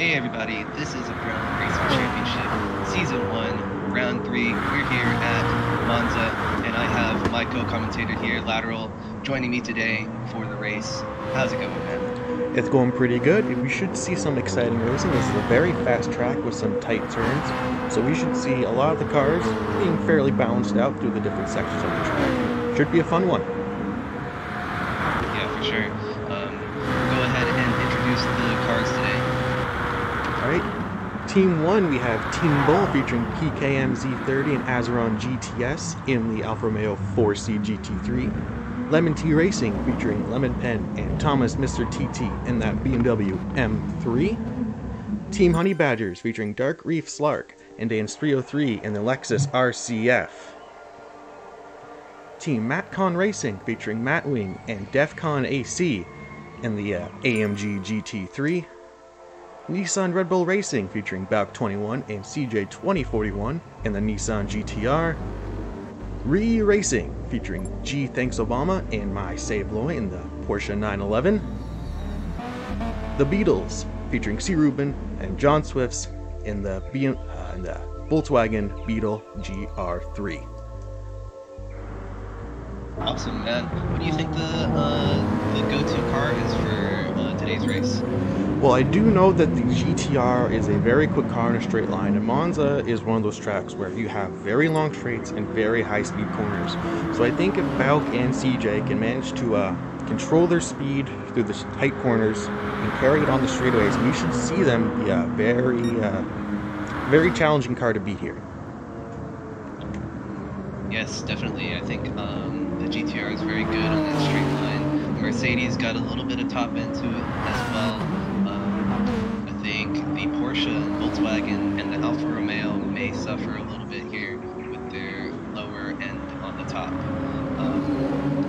Hey everybody, this is a Pro Racing Championship, Season 1, Round 3. We're here at Monza, and I have my co-commentator here, Lateral, joining me today for the race. How's it going, man? It's going pretty good. We should see some exciting racing. This is a very fast track with some tight turns, so we should see a lot of the cars being fairly balanced out through the different sections of the track. Should be a fun one. Yeah, for sure. Go ahead and introduce the cars today. Alright, Team 1, we have Team Bull featuring PKM Z30 and Azeron GTS in the Alfa Romeo 4C GT3. Lemon Tea Racing featuring Lemon Pen and Thomas Mr. TT in that BMW M3. Team Honey Badgers featuring Dark Reef Slark and Dance 303 in the Lexus RCF. Team Matcon Racing featuring Matt Wing and Defcon AC in the AMG GT3. Nissan Red Bull Racing featuring Bauk21 and CJ2041 in the Nissan GTR. Re Racing featuring G Thanks Obama and My Save Loy in the Porsche 911. The Beatles featuring CRubennnn and John Swifts in the Volkswagen Beetle GR3. Awesome, man. What do you think the go-to car is for today's race? Well, I do know that the GTR is a very quick car in a straight line, and Monza is one of those tracks where you have very long straights and very high-speed corners. So I think if Bauk and CJ can manage to control their speed through the tight corners and carry it on the straightaways, we should see them be a very challenging car to beat here. Yes, definitely. I think the GTR is very good on that straight line. The Mercedes got a little bit of top end to it as well. I think the Porsche and Volkswagen and the Alfa Romeo may suffer a little bit here with their lower end on the top.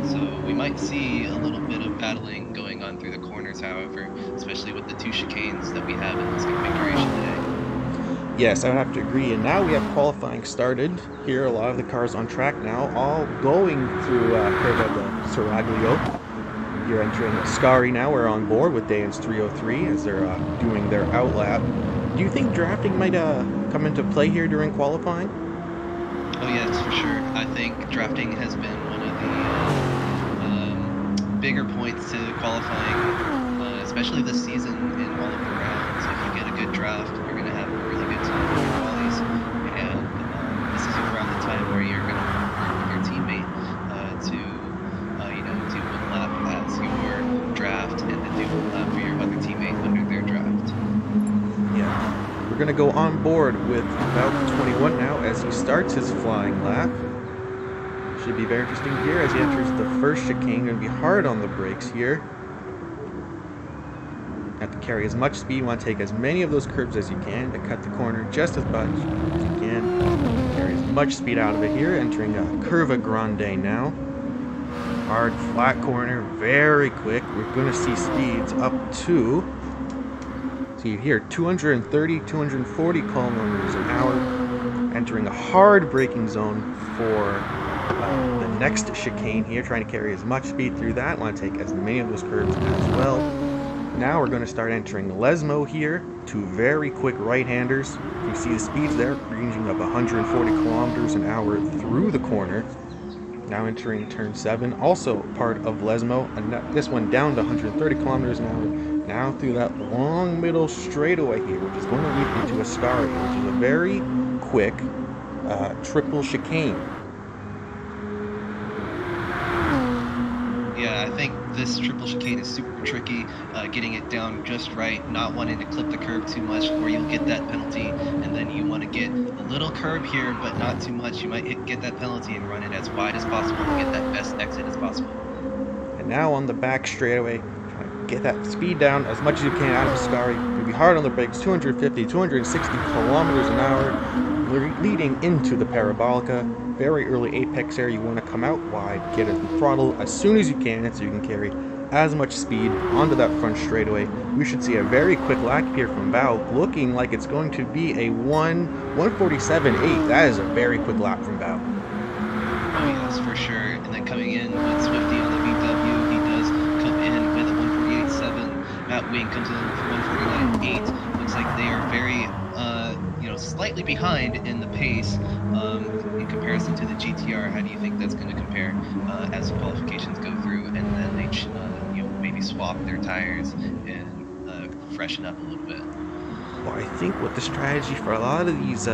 So we might see a little bit of battling going on through the corners, however, especially with the two chicanes that we have in this configuration today. Yes, I would have to agree. And now we have qualifying started. Here, a lot of the cars on track now, all going through Curva de Seraglio. You're entering Scari now. We're on board with Dance 303 as they're doing their outlap. Do you think drafting might come into play here during qualifying? Oh yes, for sure. I think drafting has been one of the bigger points to qualifying, especially this season in all of the rounds. If you get a good draft, you're going to have a really good time with your qualies, and this is around the time where you're going to work with your teammate to do one lap as your draft and then do one lap for your other teammate under their draft. Yeah. We're going to go on board with Bauk21 now as he starts his flying lap. Should be very interesting here as he enters the first chicane. Going to be hard on the brakes here. Have to carry as much speed. You want to take as many of those curbs as you can to cut the corner just as much as you can. Carry as much speed out of it here. Entering Curva Grande now. Hard, flat corner, very quick. We're going to see speeds up to, see here, 230, 240 kilometers an hour. Entering a hard braking zone for the next chicane here. Trying to carry as much speed through that. Want to take as many of those curbs as well. Now we're going to start entering Lesmo here. Two very quick right-handers. You see the speeds there ranging up 140 kilometers an hour through the corner. Now entering turn 7, also part of Lesmo, and this one down to 130 kilometers an hour. Now through that long middle straightaway here, which is going to lead into Ascari, which is a very quick triple chicane. Yeah, I think this triple chicane is super tricky, getting it down just right, not wanting to clip the curb too much, or you'll get that penalty, and then you want to get a little curb here, but not too much. You might get that penalty and run it as wide as possible and get that best exit as possible. And now on the back straightaway, trying to get that speed down as much as you can out of Ascari. You'll be hard on the brakes, 250, 260 kilometers an hour, leading into the Parabolica. Very early apex area, you want to come out wide, get a throttle as soon as you can so you can carry as much speed onto that front straightaway. We should see a very quick lap here from Bauk, looking like it's going to be a 1:47.8. That is a very quick lap from Bauk. Oh yes, for sure. And then coming in with Swifty on the VW, he does come in with a 1:48.7. Matt Wing comes in for 1:49.8. looks like they are very, slightly behind in the pace in comparison to the GTR. How do you think that's going to compare as the qualifications go through, and then they, maybe swap their tires and freshen up a little bit? Well, I think what the strategy for a lot of these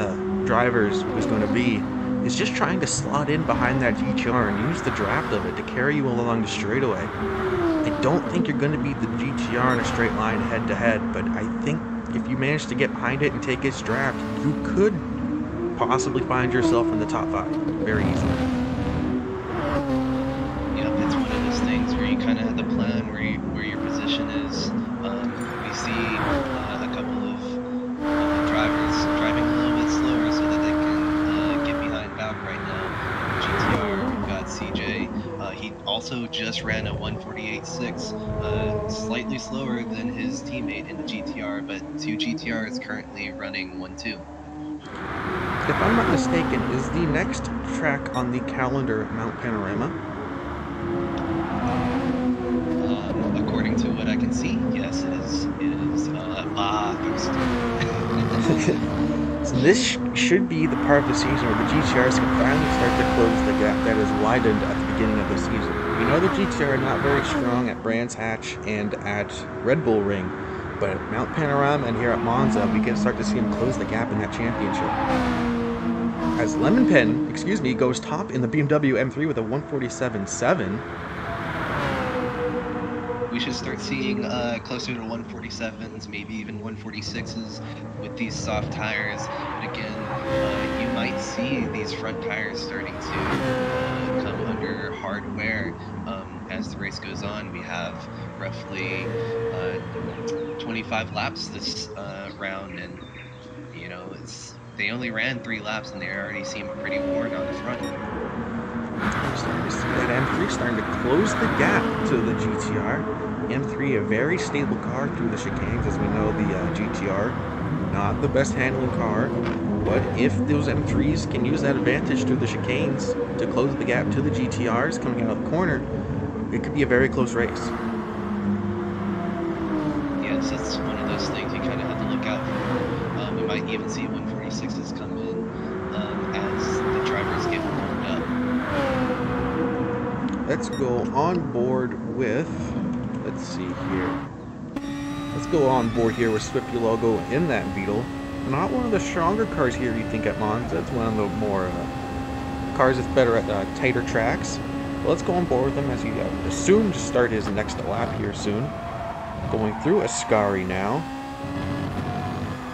drivers was going to be is just trying to slot in behind that GTR and use the draft of it to carry you along the straightaway. I don't think you're going to beat the GTR in a straight line head-to-head, but I think if you manage to get behind it and take its draft, you could possibly find yourself in the top 5 very easily. Yeah, it's one of those things where you kind of have the plan where your position is. We see a couple of drivers driving a little bit slower so that they can get behind Valk right now. GTR, we've got CJ. He also just ran a 148.6, slightly slower than his teammate in the GTR, but 2 GTR is currently running 1.2. If I'm not mistaken, is the next track on the calendar Mount Panorama? According to what I can see, yes, it is Bathurst. So this should be the part of the season where the GTRs can finally start to close the gap that is widened at the beginning of the season. We know the GTR are not very strong at Brands Hatch and at Red Bull Ring, but at Mount Panorama and here at Monza, we can start to see them close the gap in that championship. As LemonPen, goes top in the BMW M3 with a 147.7. We should start seeing closer to 147s, maybe even 146s with these soft tires. But again, you might see these front tires starting to come under hard wear as the race goes on. We have roughly 25 laps this round, and they only ran 3 laps and they already seem pretty worn on the front. We're starting to see that M3 starting to close the gap to the GTR. M3, a very stable car through the chicanes, as we know the GTR, not the best handling car, but if those M3s can use that advantage through the chicanes to close the gap to the GTRs coming out of the corner, it could be a very close race. Yes, that's one of those things you kind of have to look out for. We might even see 146s come in as the drivers get warmed up. Let's go on board with, let's see here. Let's go on board here with Swiftly logo in that Beetle. Not one of the stronger cars here, you think, at Monza. It's one of the more cars that's better at tighter tracks. But let's go on board with him as he assumed to start his next lap here soon. Going through Ascari now.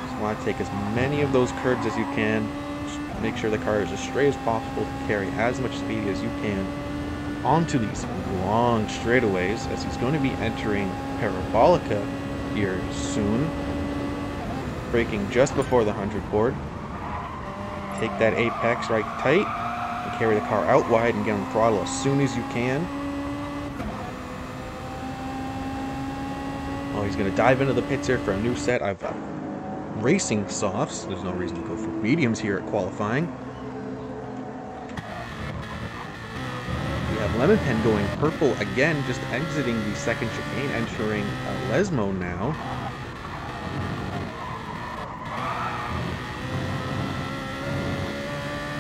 Just want to take as many of those curbs as you can. Just make sure the car is as straight as possible to carry as much speed as you can onto these long straightaways, as he's going to be entering Parabolica here soon. Braking just before the 100 board. Take that apex right tight and carry the car out wide and get on the throttle as soon as you can. Oh, he's going to dive into the pits here for a new set of racing softs. There's no reason to go for mediums here at qualifying. We have LemonPen going purple again, just exiting the second chicane, entering Lesmo now.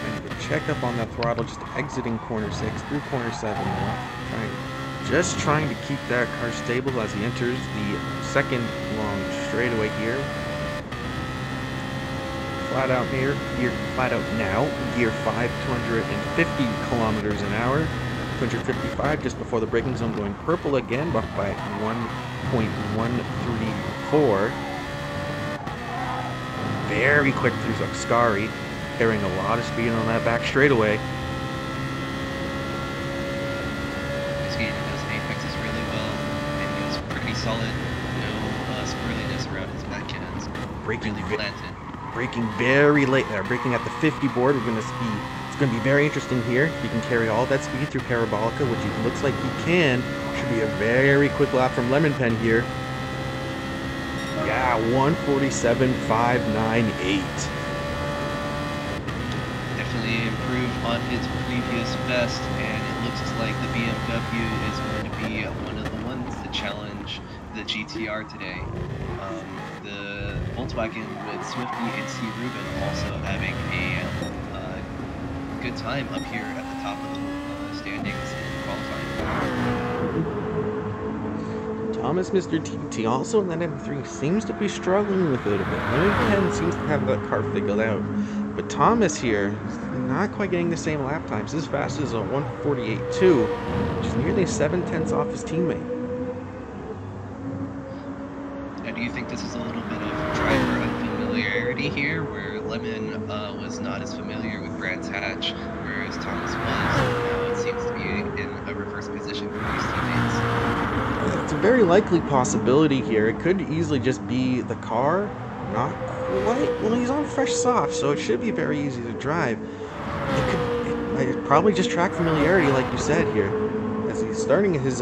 And the check up on that throttle, just exiting corner 6 through corner 7 now. Just trying to keep that car stable as he enters the second long straightaway here. Flat out here, flat out now, gear 5, 250 kilometers an hour. 255 just before the braking zone, going purple again, buffed by 1.134. Very quick through Ascari, carrying a lot of speed on that back straightaway. This game does apexes really well, and he was pretty solid. No squirreliness around his back ends. Braking really planted. Braking very late there, braking at the 50 board. We're going to see. It's going to be very interesting here. If he can carry all that speed through Parabolica, which it looks like he can, should be a very quick lap from LemonPen here. Yeah, 147.598. Definitely improved on his previous best, and it looks like the BMW is going to be one of the ones to challenge the GTR today. The Volkswagen with Swifty and CRubennnn also having a good time up here at the top of the standings in qualifying. Thomas, Mr. TT, also in that M3, seems to be struggling with it a bit. Lemon seems to have that car figured out. But Thomas here is not quite getting the same lap times. His fastest is a 1:48.2, which is nearly 7/10 off his teammate. And do you think this is a little bit of driver unfamiliarity here, where Lemon was not as familiar with Brands Hatch, whereas Thomas was, and now it seems to be in a reverse position for these teammates? It's a very likely possibility here. It could easily just be the car, not quite. Well, he's on fresh soft, so it should be very easy to drive. It probably just track familiarity, like you said here. As he's starting his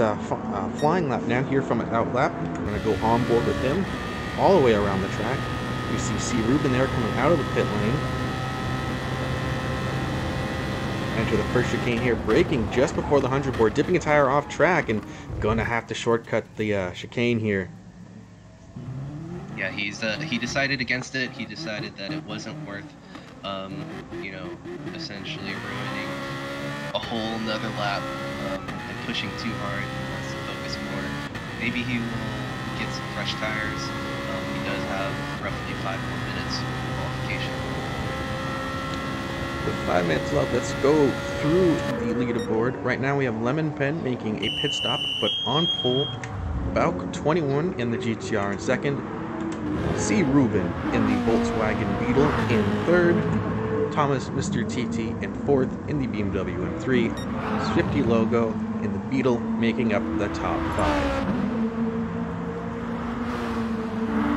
flying lap now here from an out lap. We're going to go on board with him all the way around the track. We see CRubennnn there coming out of the pit lane. Enter the first chicane here, braking just before the 100 board, dipping a tire off track and going to have to shortcut the chicane here. Yeah, he decided against it. He decided that it wasn't worth, you know, essentially ruining a whole nother lap and pushing too hard. He wants to focus more. Maybe he will get some fresh tires. He does have roughly 5 more minutes for qualification. With 5 minutes left, let's go through the leaderboard. Right now we have Lemon Pen making a pit stop, but on pole, Balk 21 in the GTR in second, CRubennnn in the Volkswagen Beetle in third, Thomas Mr. TT in fourth in the BMW M3, Swifty Logo in the Beetle making up the top 5.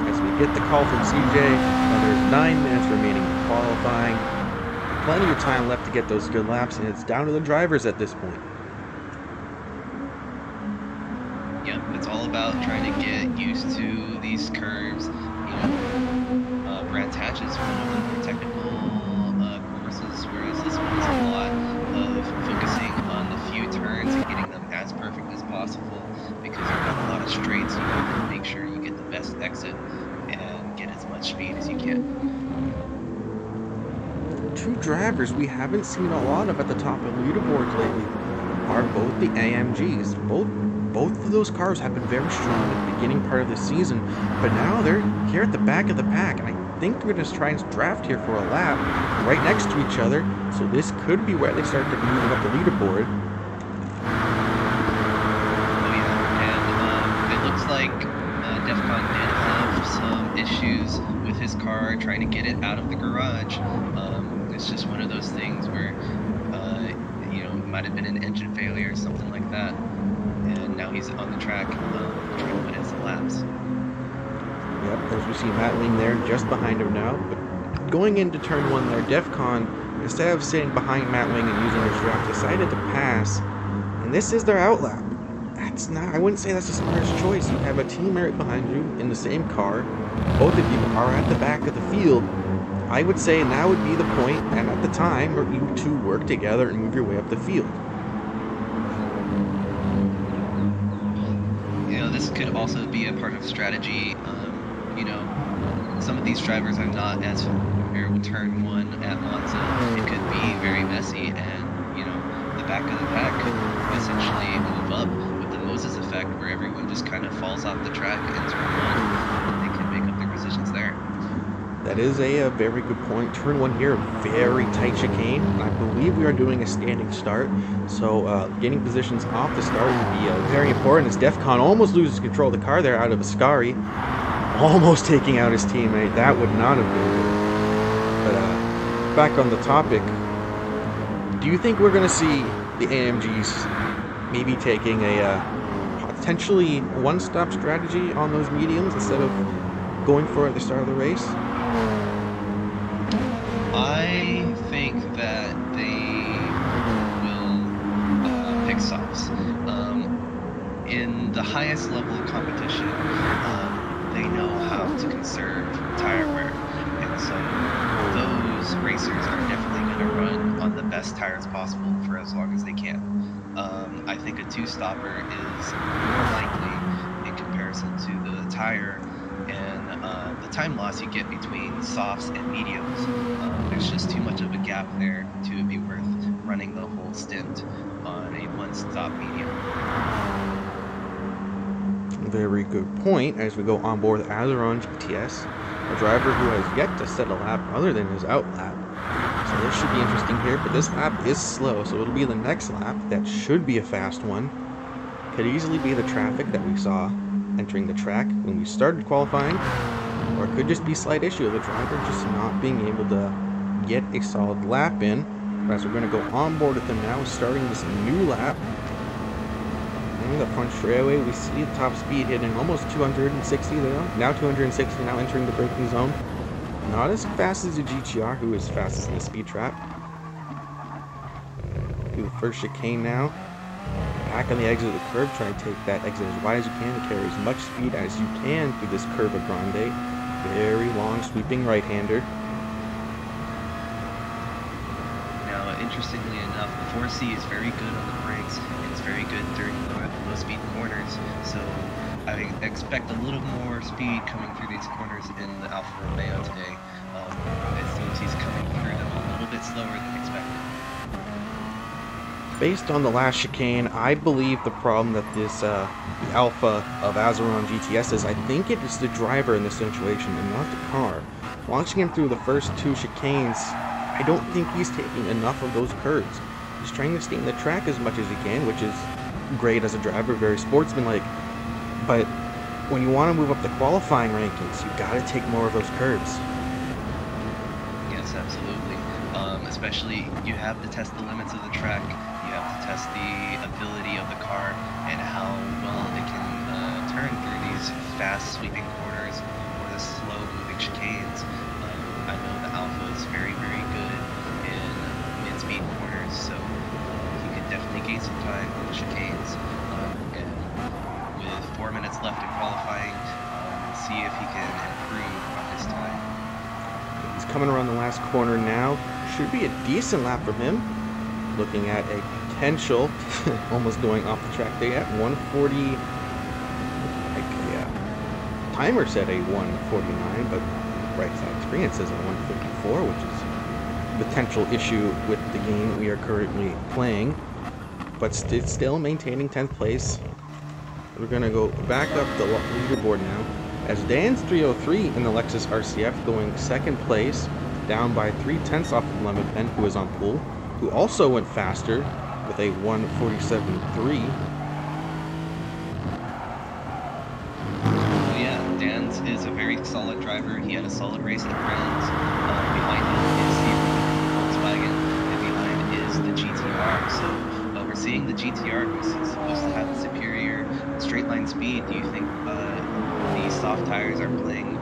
As we get the call from CJ, there's 9 minutes remaining in qualifying. Plenty of time left to get those good laps, and it's down to the drivers at this point. Yep, it's all about trying to get used to these curves. You know, Brands Hatch is one of the more technical courses, whereas this one is a lot of focusing on the few turns and getting them as perfect as possible, because you've got a lot of straights. You have to make sure you get the best exit and get as much speed as you can. Two drivers we haven't seen a lot of at the top of leaderboards lately are both the AMGs. Both of those cars have been very strong at the beginning part of the season, but now they're here at the back of the pack, and I think they're going to try and draft here for a lap right next to each other, so this could be where they start to move up the leaderboard. Oh yeah, and it looks like Defcon did have some issues with his car trying to get it out of the garage. It's just one of those things where, you know, it might have been an engine failure or something like that. And now he's on the track trying to put in some laps. Yep, as we see Matt Ling there just behind him now. But going into turn 1 there, Defcon, instead of sitting behind Matt Ling and using his draft, decided to pass. And this is their outlap. That's not, I wouldn't say that's the smartest choice. You have a team right behind you in the same car. Both of you are at the back of the field. I would say now would be the point, and at the time, where you two work together and move your way up the field. You know, this could also be a part of strategy. You know, some of these drivers are not as familiar with turn 1 at Monza. It could be very messy, and, you know, the back of the pack could essentially move up with the Moses effect, where everyone just kind of falls off the track in turn 1, and they can make up their positions there. That is a very good point. Turn 1 here, very tight chicane. I believe we are doing a standing start, so getting positions off the start would be very important, as Defcon almost loses control of the car there out of Ascari, almost taking out his teammate. That would not have been good. But back on the topic, do you think we're going to see the AMGs maybe taking a potentially one-stop strategy on those mediums instead of going for it at the start of the race? I think that they will pick softs. In the highest level of competition, they know how to conserve tire wear, and so those racers are definitely going to run on the best tires possible for as long as they can. I think a two-stopper is more likely in comparison to the tire and the time loss you get between softs and mediums. There's just too much of a gap there to be worth running the whole stint on a one-stop medium. Very good point. As we go on board with Azeron GTS, a driver who has yet to set a lap other than his out lap. So this should be interesting here, but this lap is slow, so it'll be the next lap. That should be a fast one. Could easily be the traffic that we saw entering the track when we started qualifying, or it could just be a slight issue of the driver just not being able to get a solid lap in. But as we're going to go on board with them now, starting this new lap. In the front straightaway, we see the top speed hitting almost 260 there. Now 260, now entering the braking zone. Not as fast as the GTR, who is fastest in the speed trap. Do the first chicane now. Back on the exit of the curve, try to take that exit as wide as you can to carry as much speed as you can through this Curva Grande. Very long, sweeping right-hander. Now, interestingly enough, the 4C is very good on the brakes. It's very good during low-speed corners, so I expect a little more speed coming through these corners in the Alfa Romeo today. It seems he's coming through them a little bit slower than expected. Based on the last chicane, I believe the problem that this the Alpha of Azeron GTS is, I think it is the driver in this situation and not the car. Launching him through the first two chicanes, I don't think he's taking enough of those curves. He's trying to stay in the track as much as he can, which is great as a driver, very sportsmanlike. But when you want to move up the qualifying rankings, you've got to take more of those curves. Yes, absolutely. Especially, you have to test the limits of the track. You have to test the ability of the car and how well it can turn through these fast sweeping corners or the slow moving chicanes. I know the Alpha is very, very good in mid-speed corners, so he could definitely gain some time on the chicanes. And with 4 minutes left in qualifying, see if he can improve on his time. He's coming around the last corner now. Should be a decent lap from him. Looking at a potential, almost going off the track there at 140. Timer said a 149, but right side screen it says a 154, which is a potential issue with the game we are currently playing. But it's still maintaining 10th place. We're gonna go back up the leaderboard now, as Dan's 303 in the Lexus RCF going second place, down by 3/10 off of Lemon Pen, who is on pole, who also went faster with a 147.3. Yeah, Dan's is a very solid driver. He had a solid race at Browns. Behind him is the Volkswagen, and behind is the GTR. So we're seeing the GTR, who's supposed to have superior straight line speed. Do you think the soft tires are playing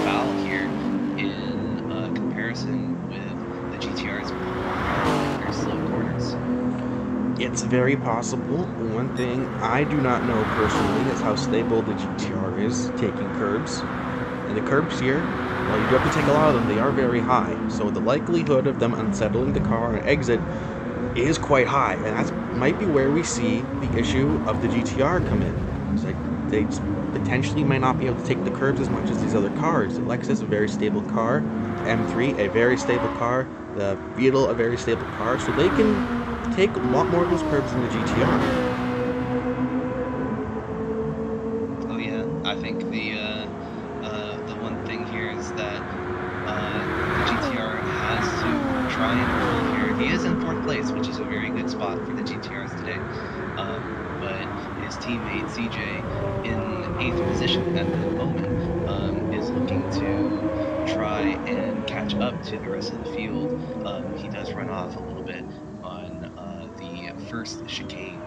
foul here in comparison with the GTR's their slow corners? It's very possible. One thing I do not know personally is how stable the GTR is taking curbs. And the curbs here, well, you do have to take a lot of them. They are very high. So the likelihood of them unsettling the car on exit is quite high. And that might be where we see the issue of the GTR come in. It's like they potentially might not be able to take the curbs as much as these other cars. The Lexus, a very stable car. M3, a very stable car. The Beetle, a very stable car. So they can take a lot more of those curbs than the GTR. Oh yeah, I think the one thing here is that the GTR has to try and pull here. He is in 4th place, which is a very good spot for the GTRs today. But his teammate CJ in 8th position at the moment is looking to try and catch up to the rest of the field. He does run off a little bit on the first chicane.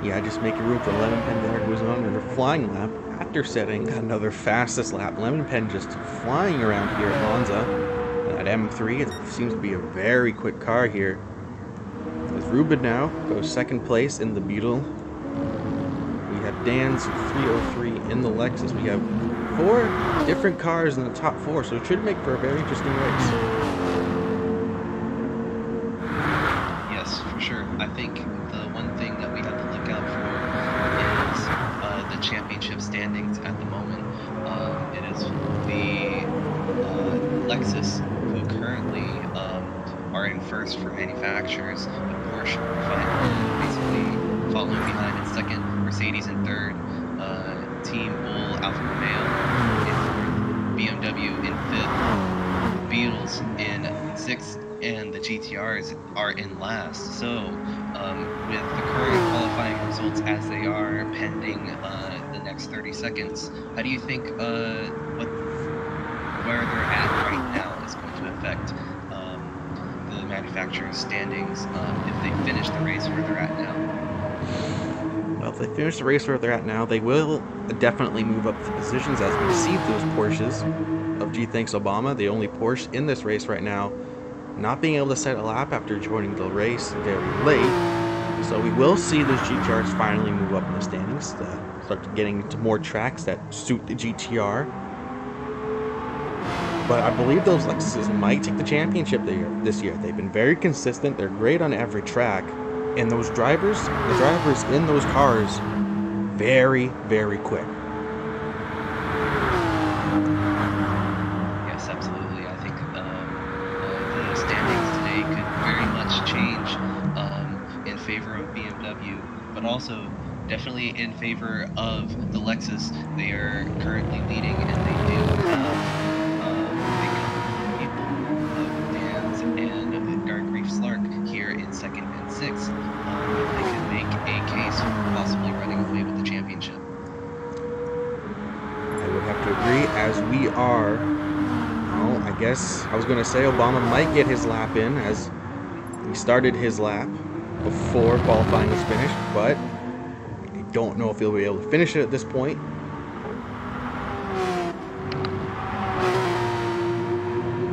Yeah, just making room for Lemon Pen there, who was on her flying lap after setting another fastest lap. Lemon Pen just flying around here at Monza. At M3, it seems to be a very quick car here. As Ruben now goes second place in the Beetle. We have Dan's 303 in the Lexus. We have 4 different cars in the top 4, so it should make for a very interesting race. Yes, for sure. I think the one thing that we have to look out for is the championship standings at the moment. It Lexus, who currently are in first for manufacturers, with Porsche basically following behind in second, Mercedes in third, Team Bull Alfa Romeo in fourth, BMW in fifth, Beetles in sixth, and the GTRs are in last. So, with the current qualifying results as they are pending the next 30 seconds, how do you think where they're at right now is going to affect the manufacturer's standings if they finish the race where they're at now? Well, if they finish the race where they're at now, they will definitely move up the positions as we see those Porsches of G Thanks Obama, the only Porsche in this race right now, not being able to set a lap after joining the race very late. So we will see those GTRs finally move up in the standings, start getting into more tracks that suit the GTR. But I believe those Lexuses might take the championship this year. They've been very consistent. They're great on every track. And those drivers, the drivers in those cars, very, very quick. Yes, absolutely. I think the standings today could very much change in favor of BMW, but also definitely in favor of the Lexus. They are currently leading, and they do have here in second and sixth. They could make a case for possibly running away with the championship. I would have to agree, as we are. Well, I guess I was going to say Obama might get his lap in, as he started his lap before qualifying was finished, but I don't know if he'll be able to finish it at this point.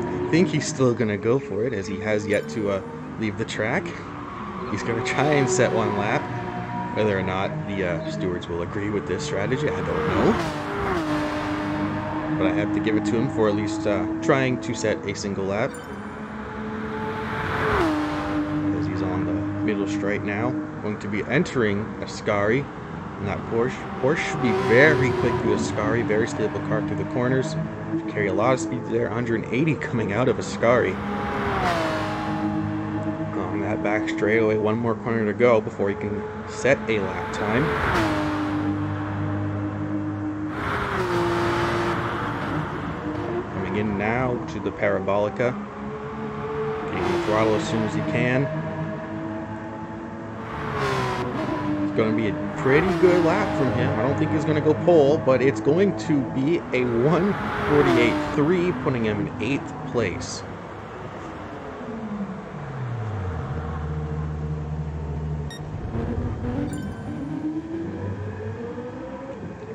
I think he's still going to go for it, as he has yet to leave the track. He's going to try and set one lap. Whether or not the stewards will agree with this strategy, I don't know. But I have to give it to him for at least trying to set a single lap. As he's on the middle straight now, going to be entering Ascari, not Porsche. Porsche should be very quick through Ascari, very stable car through the corners. Carry a lot of speed there, 180 coming out of Ascari. On that back straightaway, one more corner to go before he can set a lap time. Coming in now to the Parabolica. Getting the throttle as soon as he can. It's going to be a pretty good lap from him. I don't think he's going to go pole, but it's going to be a 1:48.3, putting him in 8th place.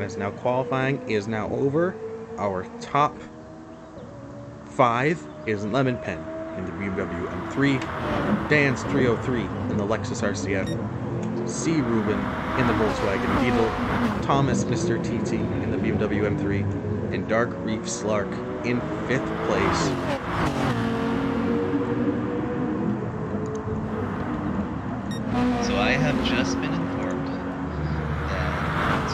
As now qualifying is now over. Our top 5 is Lemon Pen in the BMW M3, Dan's 303 in the Lexus RCF, CRubennnn in the Volkswagen Beetle, Thomas Mr. TT in the BMW M3, and Dark Reef Slark in 5th place. So I have just been informed that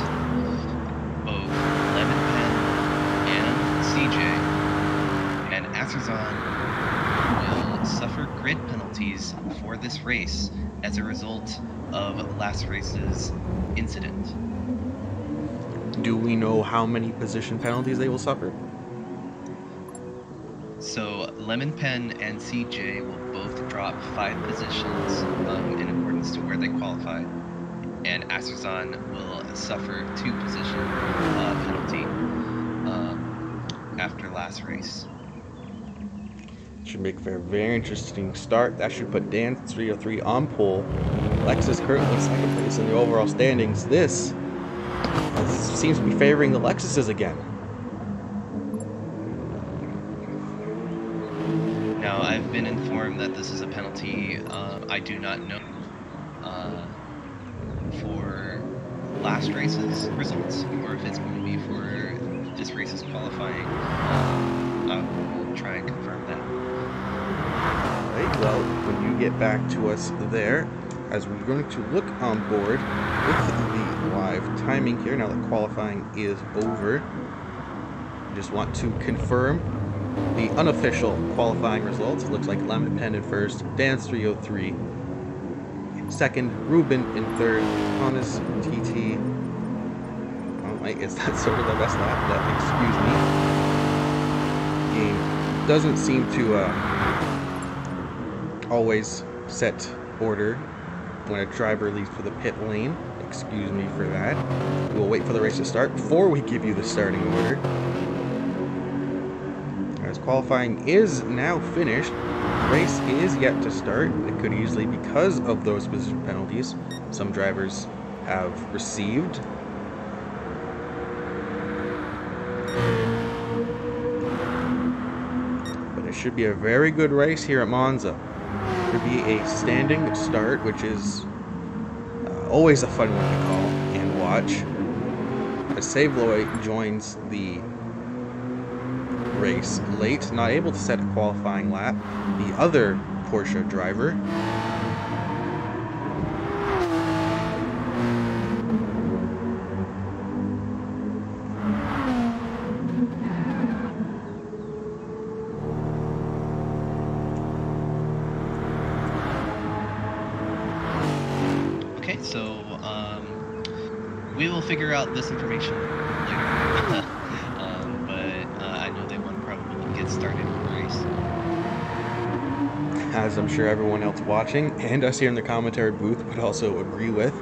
both Lemon Pen and CJ and Azerzan will suffer grid penalties for this race as a result of last race's incident. Do we know how many position penalties they will suffer? So Lemon Pen and CJ will both drop 5 positions in accordance to where they qualified, and Azerzan will suffer 2 position penalty after last race. Should make for a very interesting start. That should put Dan 303 on pole. Lexus currently 2nd place in the overall standings. This seems to be favoring the Lexuses again. Now, I've been informed that this is a penalty. I do not know for last race's results, or if it's going to be for this race's qualifying. I will try and confirm that. Alright, well, when you get back to us there, as we're going to look on board with the live timing here, now that qualifying is over, I just want to confirm the unofficial qualifying results. It looks like Lemon Pen in first, Dance 303 in second, Ruben in third, Thomas TT. Oh wait, is that sort of the best lap? Excuse me. Game doesn't seem to always set order when a driver leaves for the pit lane. Excuse me for that. We'll wait for the race to start before we give you the starting order. As qualifying is now finished, the race is yet to start. It could easily, because of those position penalties, some drivers have received. But it should be a very good race here at Monza. Could be a standing start, which is always a fun one to call and watch. As Savloy joins the race late, not able to set a qualifying lap. The other Porsche driver. Okay, so we will figure out this information later. But I know they want to probably get started in the race. As I'm sure everyone else watching and us here in the commentary booth would also agree with.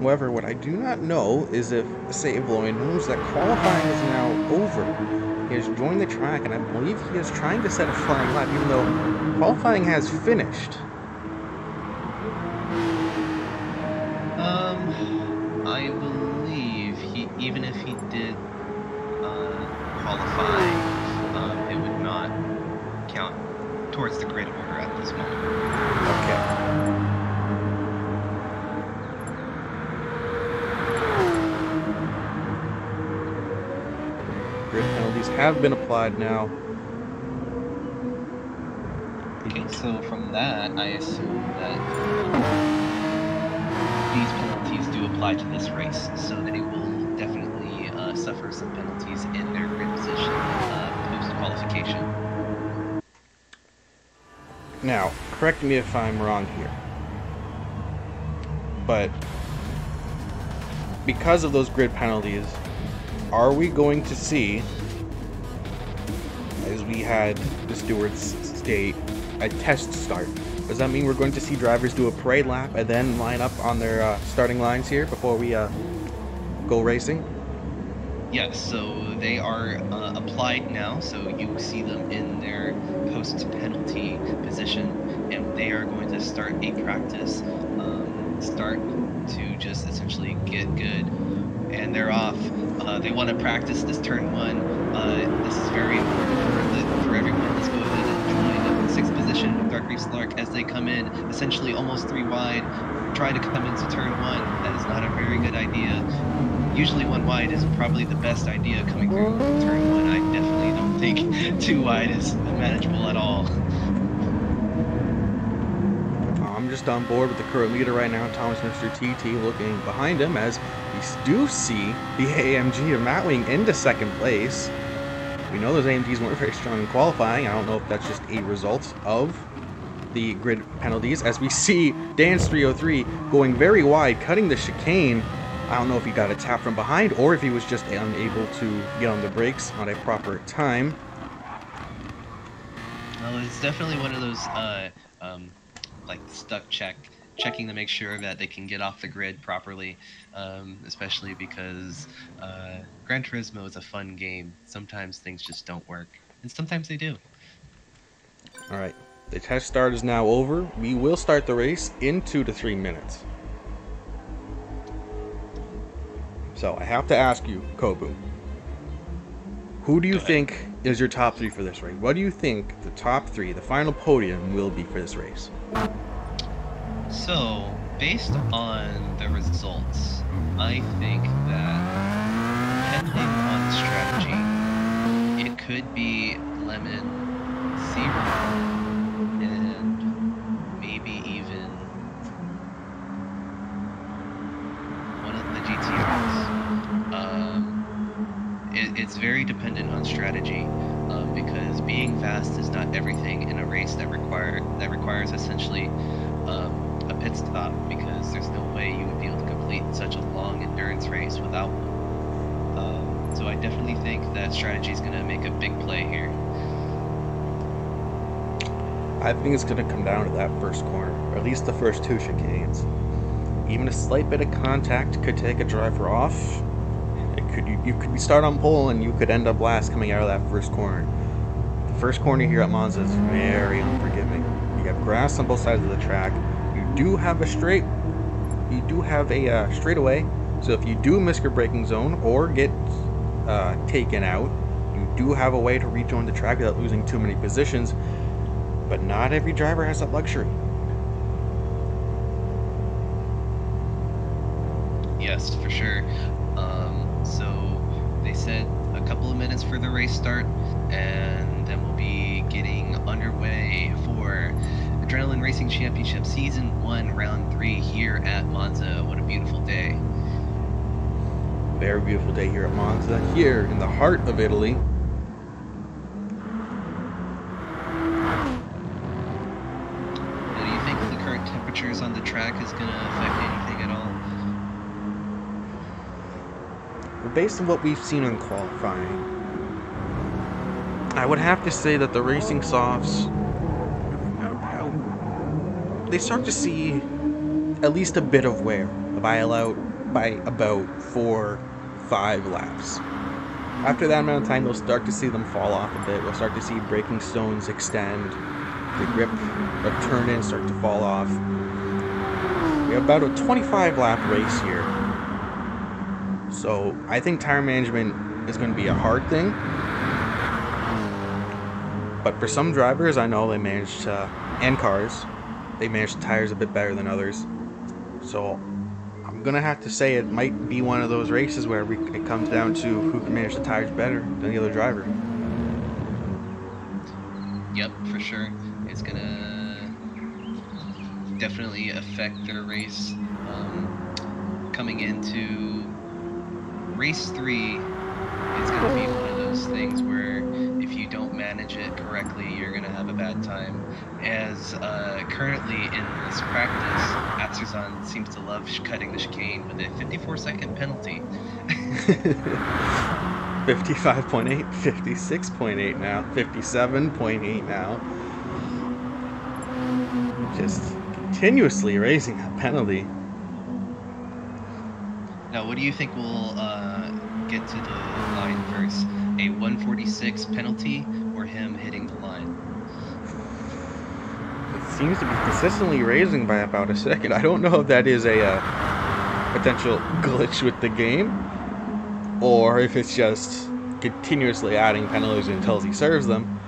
However, what I do not know is if Savloy knows that qualifying is now over. He has joined the track, and I believe he is trying to set a flying lap, even though qualifying has finished. I believe even if he did qualify, it would not count towards the grid order at this moment. Okay. Grid penalties have been applied now. Okay, so from that, I assume that these penalties do apply to this race, so they will definitely suffer some penalties in their grid position post-qualification. Now, correct me if I'm wrong here, but because of those grid penalties, are we going to see, as we had the stewards state, a test start? Does that mean we're going to see drivers do a parade lap and then line up on their starting lines here before we go racing? Yes, so they are applied now, so you see them in their post-penalty position, and they are going to start a practice start to just essentially get good, and they're off. They want to practice this turn one. This is very important for everyone. Let's go ahead and join the 6th position with Dark Reef Slark as they come in, essentially almost 3 wide. Try to come into turn 1. That is not a very good idea. Usually 1 wide is probably the best idea coming through turn 1. I definitely don't think 2 wide is manageable at all. I'm just on board with the current leader right now, Thomas Mr. TT, looking behind him as we do see the AMG of Matwing into 2nd place. We know those AMGs weren't very strong in qualifying. I don't know if that's just a result of the grid penalties, as we see Dance 303 going very wide, cutting the chicane. I don't know if he got a tap from behind or if he was just unable to get on the brakes at a proper time. Well, it's definitely one of those like checking to make sure that they can get off the grid properly, especially because Gran Turismo is a fun game. Sometimes things just don't work, and sometimes they do. All right, the test start is now over. We will start the race in 2 to 3 minutes. So I have to ask you, Kobu, who do you think is your top 3 for this race? What do you think the top 3, the final podium, will be for this race? So, based on the results, I think that depending on strategy, it could be Lemon, Zero, and maybe even one of the GTRs. it's very dependent on strategy, because being fast is not everything in a race that requires essentially a pit stop, because there's no way you would be able to complete such a long endurance race without one. So I definitely think that strategy is going to make a big play here. I think it's going to come down to that first corner, or at least the first two chicanes. Even a slight bit of contact could take a driver off. You could start on pole and you could end up last coming out of that first corner. The first corner here at Monza is very unforgiving. You have grass on both sides of the track. You do have a straightaway. So if you do miss your braking zone or get taken out, you do have a way to rejoin the track without losing too many positions. But not every driver has that luxury. Yes, for sure. So they said a couple of minutes for the race start, and then we'll be getting underway for Adrenaline Racing Championship Season 1, Round 3 here at Monza. What a beautiful day. Very beautiful day here at Monza, here in the heart of Italy. Now, do you think the current temperatures on the track is going to affect anything at all? Based on what we've seen in qualifying, I would have to say that the racing softs, they start to see at least a bit of wear by about 4-5 laps. After that amount of time, you'll start to see them fall off a bit. We'll start to see braking stones extend, the grip of turn-in start to fall off. We have about a 25 lap race here. So I think tire management is going to be a hard thing. But for some drivers, I know they managed to, and cars, they managed tires a bit better than others. So I'm going to have to say it might be one of those races where it comes down to who can manage the tires better than the other driver. Yep, for sure. It's going to definitely affect their race. Coming into Race 3 is going to be one of those things where if you don't manage it correctly, you're going to have a bad time. As currently in this practice, Atzerzan seems to love cutting the chicane with a 54-second penalty. 55.8, 56.8 now, 57.8 now. Just continuously raising that penalty. Now, what do you think will get to the line first? A 146 penalty or him hitting the line? It seems to be consistently raising by about a second. I don't know if that is a potential glitch with the game, or if it's just continuously adding penalties until he serves them.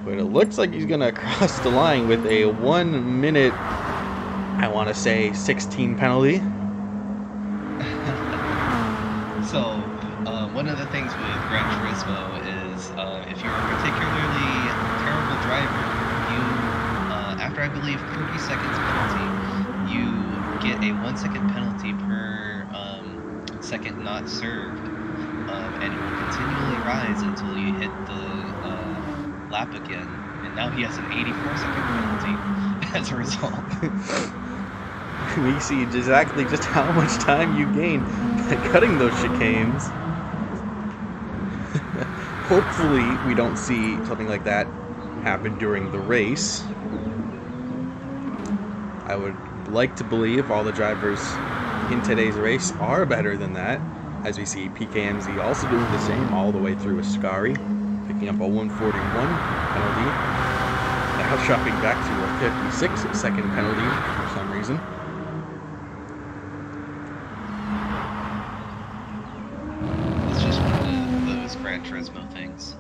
But it looks like he's going to cross the line with a 1 minute, I want to say, 16 penalty. So, one of the things with Gran Turismo is if you're a particularly terrible driver, you, after I believe 30 seconds penalty, you get a 1 second penalty per second not served, and it will continually rise until you hit the lap again. And now he has an 84-second penalty as a result. We see exactly just how much time you gain by cutting those chicanes. Hopefully we don't see something like that happen during the race. I would like to believe all the drivers in today's race are better than that, as we see PKMZ also doing the same all the way through Ascari, picking up a 141 penalty, now dropping back to a 56-second penalty for some reason. Gran Turismo things.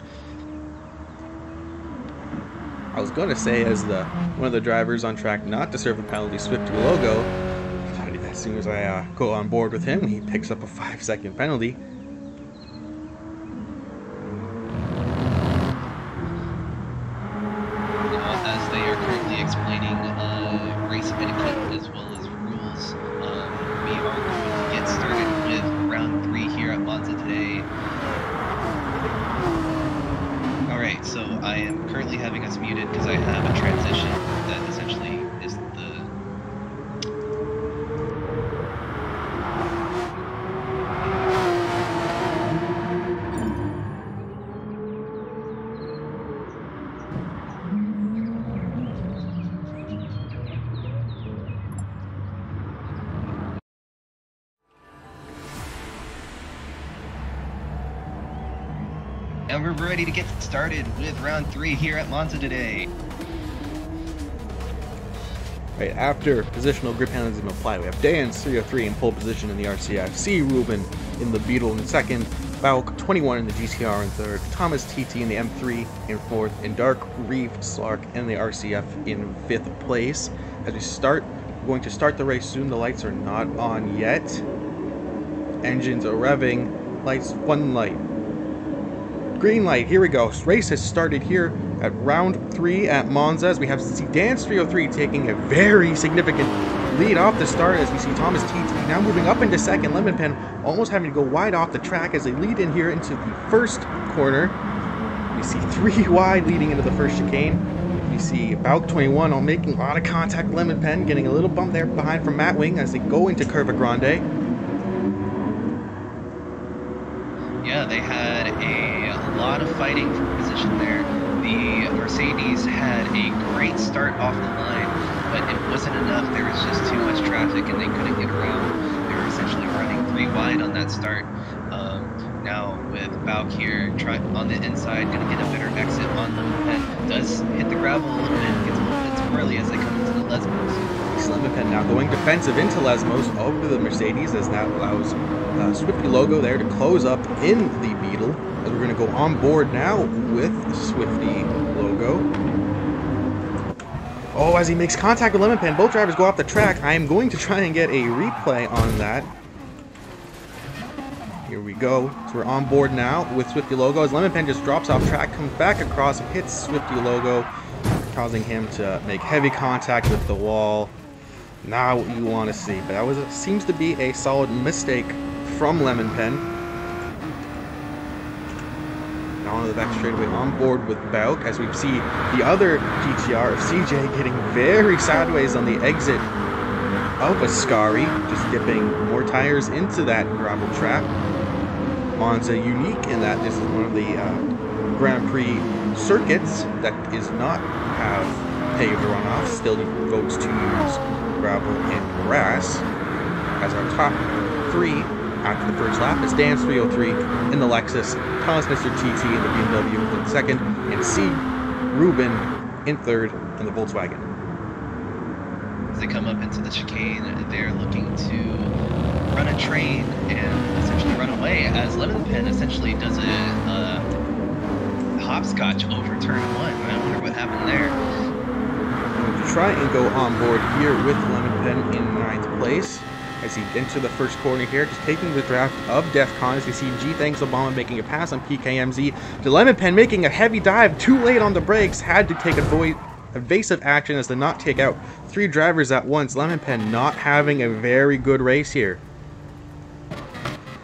I was going to say, as one of the drivers on track not to serve a penalty, Swifty Logo, as soon as I go on board with him, he picks up a 5-second penalty. As they are currently explaining race etiquette as well as rules, we are going to get started with round 3 here at Monza today. currently having us muted because I have a transition that essentially is the... And we're ready to get started with round 3 here at Monza today. Right after positional grip handling has been applied, we have Dan's 303 in pole position in the RCF, CRubennnn in the Beetle in second, Balk 21 in the GTR in third, Thomas TT in the M3 in fourth, and Dark Reef Slark in the RCF in fifth place. As we start, we're going to start the race soon. The lights are not on yet. Engines are revving. Lights, one light. Green light, here we go. Race has started here at round 3 at Monza as we have Dan's 303 taking a very significant lead off the start as we see Thomas TT now moving up into second. LemonPen almost having to go wide off the track as they lead in here into the first corner. We see 3 wide leading into the first chicane. We see Balk 21 all making a lot of contact. LemonPen getting a little bump there behind from Matt Wing as they go into Curva Grande. Yeah, they had a lot of fighting for position there. The Mercedes had a great start off the line, but it wasn't enough. There was just too much traffic and they couldn't get around. They were essentially running 3 wide on that start. Now with Balk here on the inside, going to get a better exit on them. And does hit the gravel a little bit, gets a little bit squirrely as they come into the Lesmos. LemonPen now going defensive into Lesmos over the Mercedes as that allows Swifty Logo there to close up in the Beetle. As we're going to go on board now with Swifty Logo. Oh, as he makes contact with LemonPen, both drivers go off the track. I am going to try and get a replay on that. Here we go. So we're on board now with Swifty Logo as LemonPen just drops off track, comes back across, hits Swifty Logo, causing him to make heavy contact with the wall. Not what you want to see, but that seems to be a solid mistake from LemonPen. Now onto the back straightaway on board with Balk as we see the other GTR of CJ getting very sideways on the exit of Ascari, just dipping more tires into that gravel trap. Monza unique in that this is one of the Grand Prix circuits that does not have paved runoffs, still votes to use gravel and grass. As our top 3 after the first lap is Dan's 303 in the Lexus, Thomas Mr. TT in the BMW in second, and CRubennnn in third in the Volkswagen. As they come up into the chicane, they're looking to run a train and essentially run away as LemonPen essentially does a hopscotch over turn 1. I wonder what happened there. To try and go on board here with LemonPen in 9th place as he enters the first corner here, just taking the draft of DEFCON as we see G Thanks Obama making a pass on PKMZ to LemonPen making a heavy dive, too late on the brakes, had to take evasive action as to not take out 3 drivers at once. LemonPen not having a very good race here.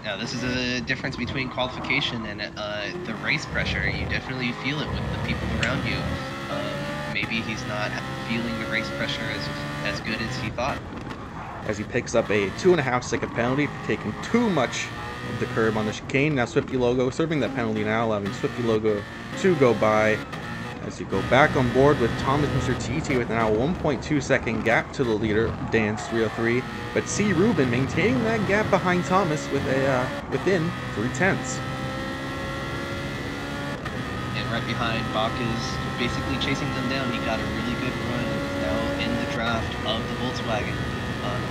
Now this is a difference between qualification and the race pressure. You definitely feel it with the people around you. Maybe he's not feeling the race pressure as good as he thought. As he picks up a 2.5-second penalty for taking too much of the curb on the chicane. Now Swifty Logo serving that penalty now, allowing Swifty Logo to go by. As you go back on board with Thomas Mr. TT with now a 1.2-second gap to the leader, Dan's 303. But CRubennnn maintaining that gap behind Thomas with within 3/10. And right behind, Bach is basically chasing them down. He got a really good run and is now in the draft of the Volkswagen.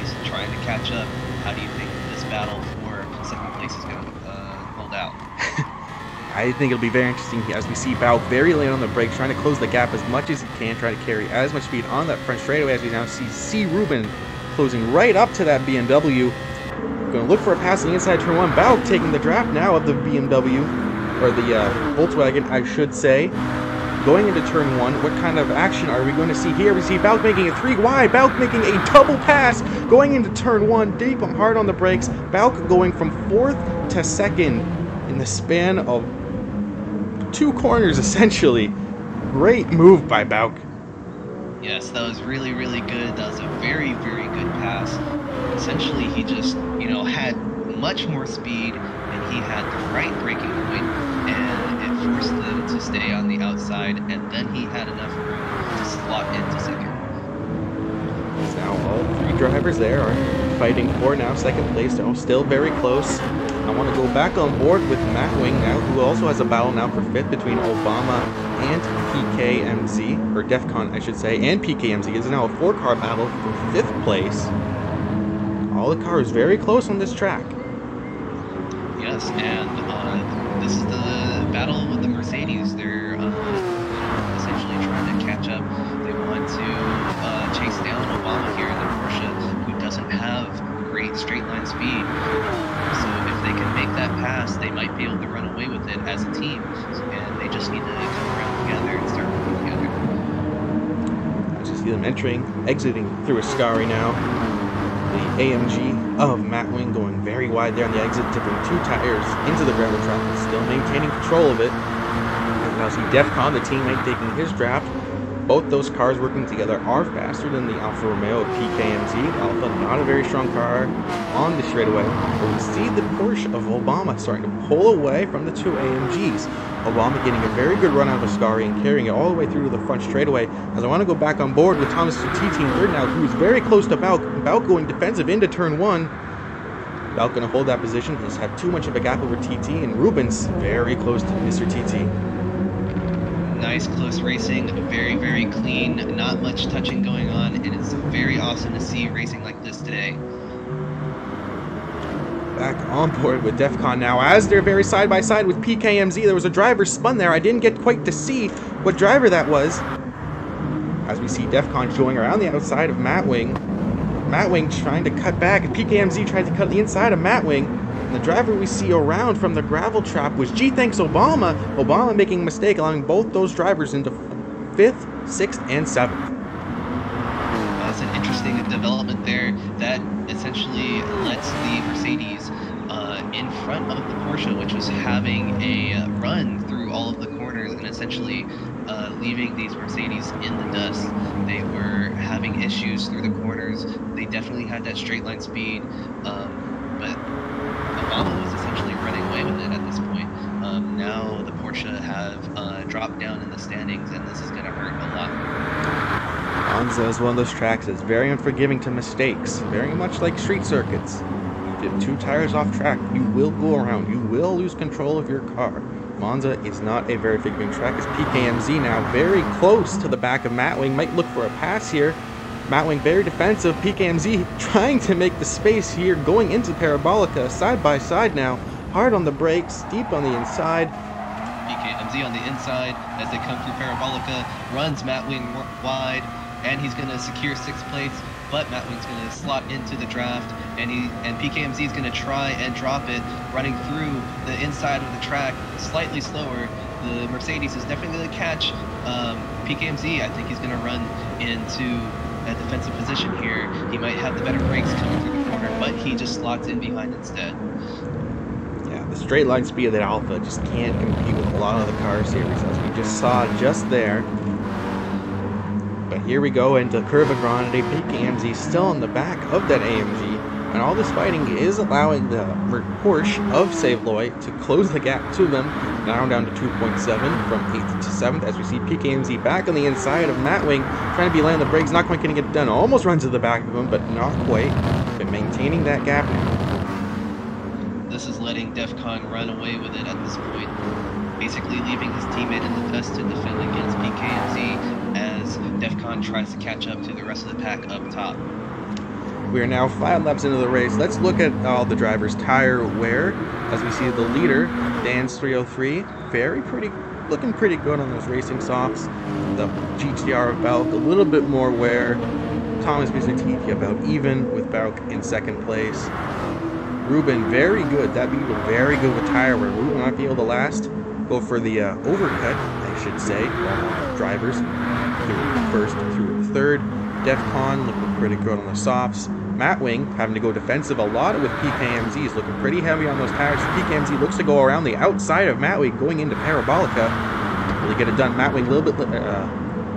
He's trying to catch up. How do you think this battle for second place is going to hold out? I think it'll be very interesting as we see Balk very late on the brakes, trying to close the gap as much as he can, try to carry as much speed on that front straightaway as we now see CRubennnn closing right up to that BMW. Going to look for a pass on the inside turn 1. Balk taking the draft now of the BMW, or the Volkswagen, I should say. Going into turn 1, what kind of action are we going to see here? We see Balk making a 3 wide, Balk making a double pass, going into turn 1, deep and hard on the brakes. Balk going from 4th to 2nd in the span of 2 corners, essentially. Great move by Bauk. Yes, that was really, really good. That was a very, very good pass. Essentially, he just, had much more speed, and he had the right braking point, and it forced him to stay on the outside, and then he had enough room to slot into second. Now all three drivers there are fighting for now second place. They're all still very close. I want to go back on board with Matt Wing now, who also has a battle now for fifth between Obama and PKMZ, or DEFCON I should say, and PKMZ. It's now a 4-car battle for fifth place. All the cars very close on this track. Yes, and this is the battle with the Mercedes. They're essentially trying to catch up. They want to chase down Obama here in the Porsche, who doesn't have great straight line speed. So if they can make that pass, they might be able to run away with it as a team. And they just need to come around together and start working together. As you see them exiting through Ascari now. The AMG of Matt Wing going very wide there on the exit, tipping 2 tires into the gravel trap, and still maintaining control of it. And now see DEFCON, the teammate, taking his draft. Both those cars working together are faster than the Alfa Romeo of PKMZ. Alfa, not a very strong car on the straightaway. But we see the Porsche of Obama starting to pull away from the 2 AMGs. Obama getting a very good run out of Ascari and carrying it all the way through to the front straightaway. As I want to go back on board with Thomas Suttiti in third now, who's very close to Bauk. Bauk going defensive into turn 1. Bauk going to hold that position. He's had too much of a gap over TT, and Ruben's very close to Mr. TT. Nice close racing, very, very clean, not much touching going on, and it's very awesome to see racing like this today. Back on board with DEFCON now, as they're very side by side with PKMZ. There was a driver spun there. I didn't get quite to see what driver that was. As we see DEFCON going around the outside of Matt Wing. Matt Wing trying to cut back, and PKMZ tried to cut the inside of Matt Wing. And the driver we see around from the gravel trap was thanks Obama. Obama making a mistake, allowing both those drivers into 5th, 6th, and 7th. That's an interesting development there. That essentially lets the Mercedes in front of the Porsche, which was having a run through all of the corners and essentially leaving these Mercedes in the dust. They were having issues through the corners. They definitely had that straight line speed, but Obama was essentially running away with it at this point. Now the Porsche have dropped down in the standings, and this is going to hurt a lot. Monza is one of those tracks that's very unforgiving to mistakes, very much like street circuits. You get 2 tires off track, you will go around, you will lose control of your car. Monza is not a very forgiving track, as PKMZ now very close to the back of Matt Wing, might look for a pass here. Matt Wing very defensive, PKMZ trying to make the space here, going into Parabolica, side by side now, hard on the brakes, deep on the inside. PKMZ on the inside as they come through Parabolica, runs Matt Wing wide, and he's going to secure 6th place, but Matt Wing's going to slot into the draft, and PKMZ is going to try and drop it, running through the inside of the track, slightly slower. The Mercedes is definitely going to catch PKMZ. I think he's going to run into a defensive position here. He might have the better brakes coming through the corner, but he just slots in behind instead. Yeah, the straight line speed of that Alfa just can't compete with a lot of the car series, as we just saw just there. But here we go into Curva Grande. PKMZ still in the back of that AMG, and all this fighting is allowing the Porsche of Savoy to close the gap to them, now down to 2.7 from 8th to 7th, as we see PKMZ back on the inside of Matt Wing, trying to be landing the brakes, not quite getting it done, almost runs to the back of him, but not quite, but maintaining that gap now. This is letting DEFCON run away with it at this point, basically leaving his teammate in the dust to defend against PKMZ as DEFCON tries to catch up to the rest of the pack up top. We are now 5 laps into the race. Let's look at all the drivers' tire wear, as we see the leader, Dan's 303, looking pretty good on those racing softs. The GTR of Bauk, a little bit more wear. Thomas Suttiti about even with Bauk in 2nd place. Ruben, very good. That'd be very good with tire wear. Ruben might be able to last. Go for the overcut, I should say. Drivers through 1st through 3rd. DEFCON looking pretty good on the softs. Matt Wing having to go defensive a lot with PKMZ. He's looking pretty heavy on those tires. PKMZ looks to go around the outside of Matt Wing going into Parabolica. able to get it done. Mattwing a little bit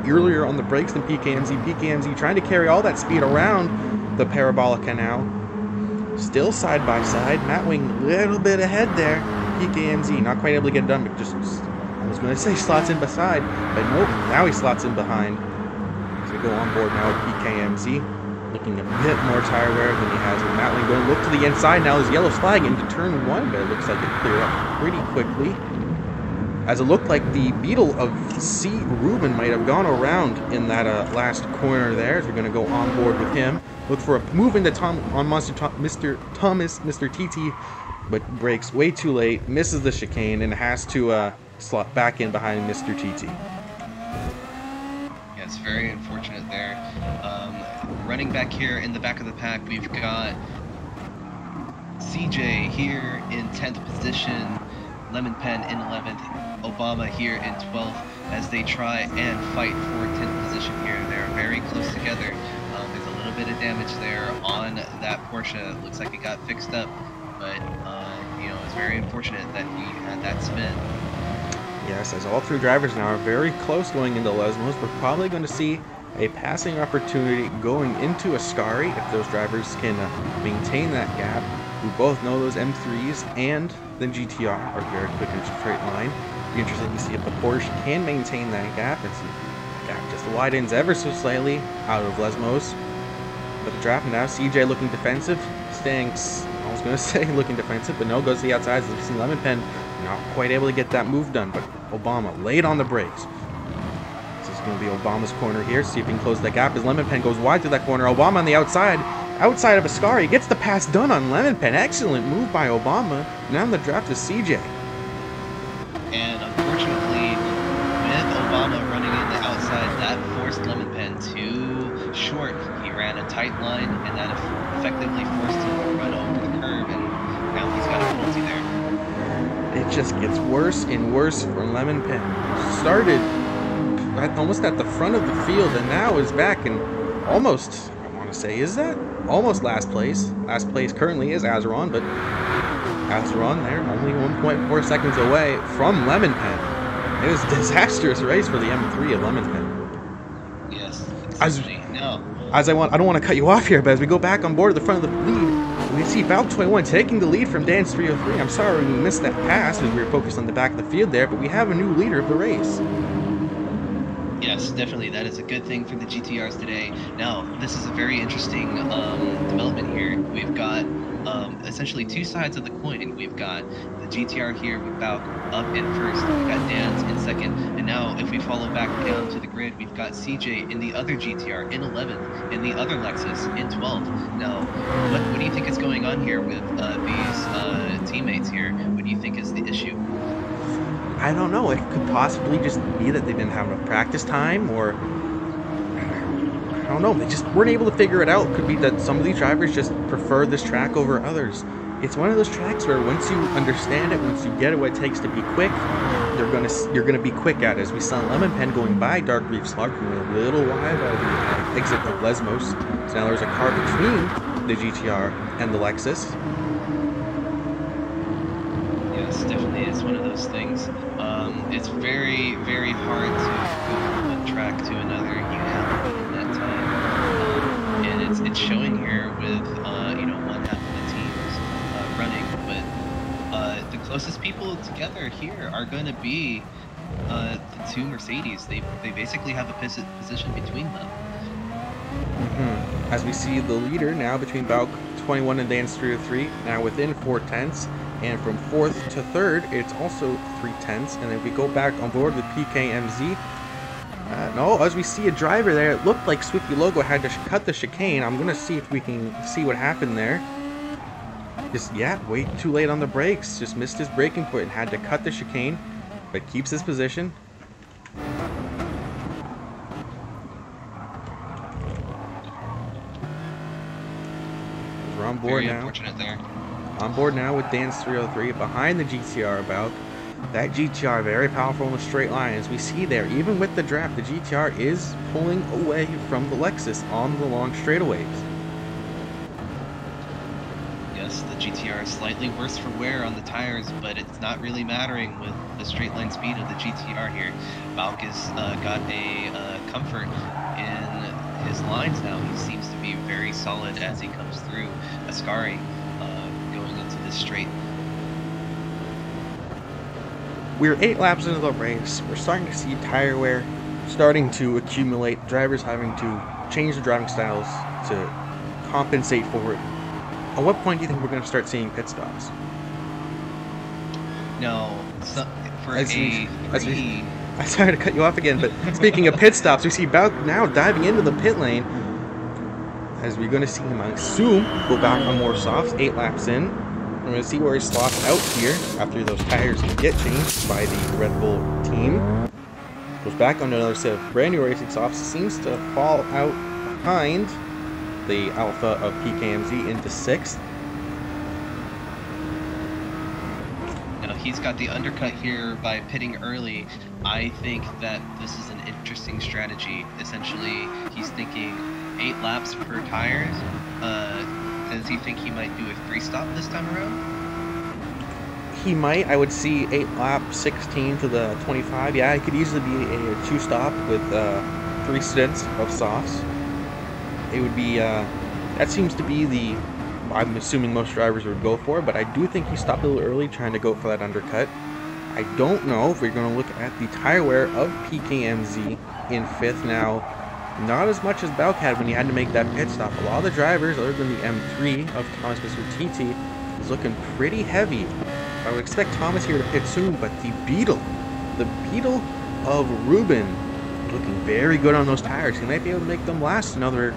earlier on the brakes than PKMZ. PKMZ trying to carry all that speed around the Parabolica now. Still side by side. Mattwing a little bit ahead there. PKMZ not quite able to get it done, but just, I was going to say slots in beside, but nope, now he slots in behind. As we go on board now with PKMZ, looking a bit more tire wear than he has with Mattwing. Going to look to the inside now. His yellow's flag into turn 1, but it looks like it cleared up pretty quickly. As it looked like the Beetle of CRubennnn might have gone around in that last corner there. As we're going to go on board with him. Look for a move into Mr. Thomas, Mr. TT, but breaks way too late, misses the chicane, and has to slot back in behind Mr. TT. Yeah, it's very unfortunate there. Running back here in the back of the pack, we've got CJ here in 10th position, Lemon Pen in 11th, Obama here in 12th, as they try and fight for 10th position here. They're very close together. There's a little bit of damage there on that Porsche. It looks like it got fixed up, but you know, it's very unfortunate that he had that spin. Yes, as all 3 drivers now are very close going into Lesmos, we're probably going to see a passing opportunity going into Ascari if those drivers can maintain that gap. We both know those M3s and the GTR are very quick in a straight line. It'll be interesting to see if the Porsche can maintain that gap and see if the gap just widens ever so slightly out of Lesmos. But the draft now, CJ looking defensive, staying, I was going to say looking defensive, but no, goes to the outside. As we see Lemon Pen not quite able to get that move done, but Obama laid on the brakes. This is going to be Obama's corner here, see if he can close that gap as Lemon Pen goes wide through that corner. Obama on the outside of Ascari, gets the pass done on Lemon Pen. Excellent move by Obama. Now the draft is CJ. And unfortunately, with Obama running in the outside, that forced Lemon Pen too short. He ran a tight line, and that effectively forced him to run over the curb, and now he's got a penalty there. It just gets worse and worse for Lemon Pen. Started almost at the front of the field, and now is back in almost, I want to say, is that? Almost last place. Last place currently is Azeron, but Azeron there, only 1.4 seconds away from Lemon Pen. It was a disastrous race for the M3 of Lemon Pen. Yes, exactly. I don't want to cut you off here, but as we go back on board at the front of the lead, we see Valk 21 taking the lead from Dance 303. I'm sorry we missed that pass as we were focused on the back of the field there, but we have a new leader of the race. Yes, definitely. That is a good thing for the GTRs today. Now, this is a very interesting development here. We've got essentially 2 sides of the coin. We've got the GTR here with Bauk up in first. We've got Dan's in second. And now, if we follow back down to the grid, we've got CJ in the other GTR in 11th, and the other Lexus in 12th. Now, what do you think is going on here with these teammates here? What do you think is the issue? I don't know. It could possibly just be that they didn't have enough practice time, or I don't know. They just weren't able to figure it out. It could be that some of these drivers just prefer this track over others. It's one of those tracks where once you understand it, once you get it, what it takes to be quick, you're gonna be quick at it. As we saw Lemon Pen going by Dark Reef Slug a little wide out of the exit of Lesmos. So now there's a car between the GTR and the Lexus. Yes, definitely. It's one of those things. It's very, very hard to go from one track to another. You have to put in that time, and it's showing here with you know, one half of the teams running. But the closest people together here are going to be the 2 Mercedes. They basically have a position between them. As we see the leader now between Bauk 21 and Dance 303 now within 4/10. And from 4th to 3rd, it's also 3/10. And if we go back on board with PKMZ, no, as we see a driver there, it looked like Swifty Logo had to cut the chicane. I'm going to see if we can see what happened there. Just, yeah, way too late on the brakes. Just missed his braking point and had to cut the chicane, but keeps his position. We're on board now. Very unfortunate there. On board now with Dance 303 behind the GTR about. That GTR very powerful in the straight line. As we see there, even with the draft, the GTR is pulling away from the Lexus on the long straightaways. Yes, the GTR is slightly worse for wear on the tires, but it's not really mattering with the straight line speed of the GTR here. Valk has got a comfort in his lines now. He seems to be very solid as he comes through Ascari going into this straight. We're 8 laps into the race. We're starting to see tire wear starting to accumulate, drivers having to change their driving styles to compensate for it. At what point do you think we're going to start seeing pit stops? No, so for I'm sorry to cut you off again, but speaking of pit stops, we see Valk now diving into the pit lane, as we're going to see him, I assume, go back on more softs, 8 laps in. We're going to see where he slots out here after those tires get changed by the Red Bull team. Goes back on another set of brand new racing softs, seems to fall out behind the Alpha of PKMZ into 6th. Now he's got the undercut here by pitting early. I think that this is an interesting strategy. Essentially, he's thinking 8 laps per tires. Does he think he might do a 3-stop this time around? He might. I would see 8 lap 16 to the 25. Yeah, it could easily be a 2-stop with 3 stints of softs. It would be, that seems to be the, I'm assuming most drivers would go for, but I do think he stopped a little early trying to go for that undercut. I don't know if we're going to look at the tire wear of PKMZ in 5th now. Not as much as Valk had when he had to make that pit stop. A lot of the drivers, other than the M3 of Thomas Mr. TT, is looking pretty heavy. I would expect Thomas here to pit soon, but the Beetle of CRubennnn, looking very good on those tires. He might be able to make them last another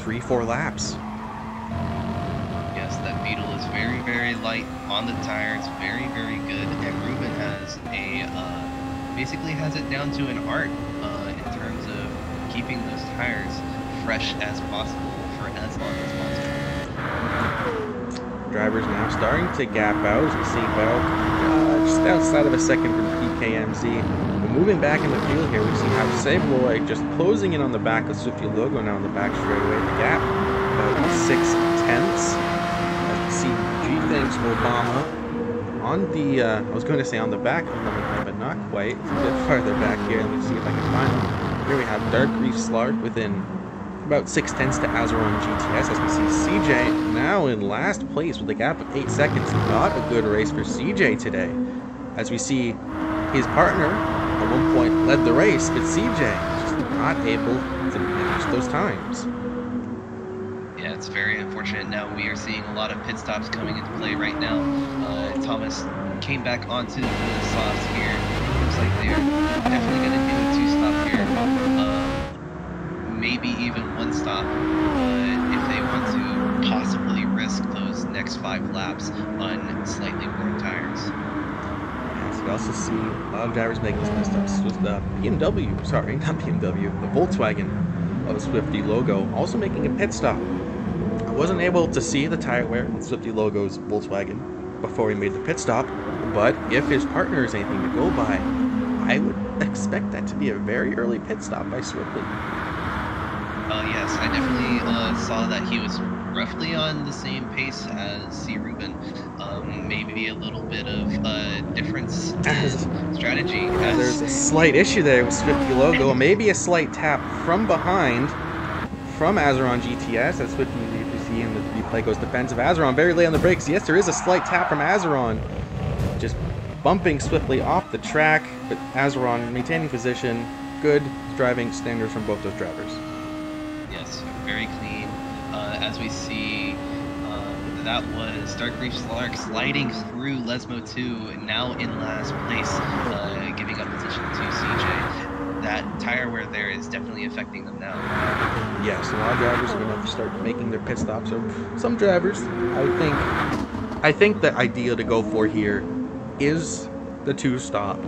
3-4 laps. Yes, that Beetle is very, very light on the tires, very, very good. And CRubennnn has a basically has it down to an art in terms of keeping those tires fresh as possible for as long as possible. Drivers now starting to gap out as we see Valk just outside of a second from PKMZ. But moving back in the field here, we see how Sabloy just closing in on the back of Swifty Logo now in the back straightaway. The gap about 6/10. As we see G-Thanks Obama on the, I was going to say on the back of the line, but not quite. It's a bit farther back here. Let me see if I can find them. Here we have Dark Reef Slark within about 6/10 to Azeron GTS, as we see CJ now in last place with a gap of 8 seconds. Not a good race for CJ today, as we see his partner at one point led the race, but CJ just not able to manage those times. Yeah, it's very unfortunate. Now we are seeing a lot of pit stops coming into play right now. Thomas came back onto the softs here. Looks like they're definitely going to do a 2-stop here. Maybe even 1-stop if they want to possibly risk those next 5 laps on slightly worn tires. Yes, we also see a lot of drivers making some missteps with the BMW, sorry, not BMW, the Volkswagen of Swifty Logo also making a pit stop. I wasn't able to see the tire wear on Swifty Logo's Volkswagen before he made the pit stop, but if his partner is anything to go by, I would expect that to be a very early pit stop by Swifty. Yes, I definitely saw that he was roughly on the same pace as CRubennnn. Maybe a little bit of difference in strategy. There's a slight issue there with Swifty Logo. Maybe a slight tap from behind from Azeron GTS. That's Swifty, if you see in the replay, goes defensive. Azeron very late on the brakes. Yes, there is a slight tap from Azeron. Just bumping swiftly off the track, but Azeron maintaining position. Good driving standards from both those drivers. Yes, very clean. As we see, that was Dark Reef Slark sliding through Lesmo 2, now in last place, giving up position to CJ. That tire wear there is definitely affecting them now. Yes, a lot of drivers are going to start making their pit stops. So some drivers, I think the idea to go for here is the 2-stop.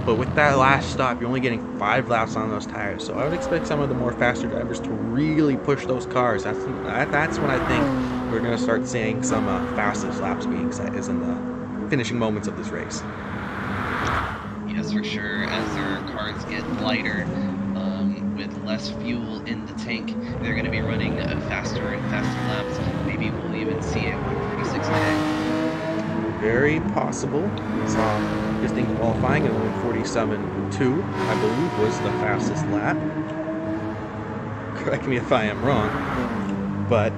But with that last stop, you're only getting 5 laps on those tires. So I would expect some of the more faster drivers to really push those cars. That's when I think we're going to start seeing some fastest laps being set, is in the finishing moments of this race. Yes, for sure. As their cars get lighter, with less fuel in the tank, they're going to be running faster and faster laps. Maybe we'll even see it pretty very possible. We saw just in qualifying in 1:47.2, I believe, was the fastest lap. Correct me if I am wrong. But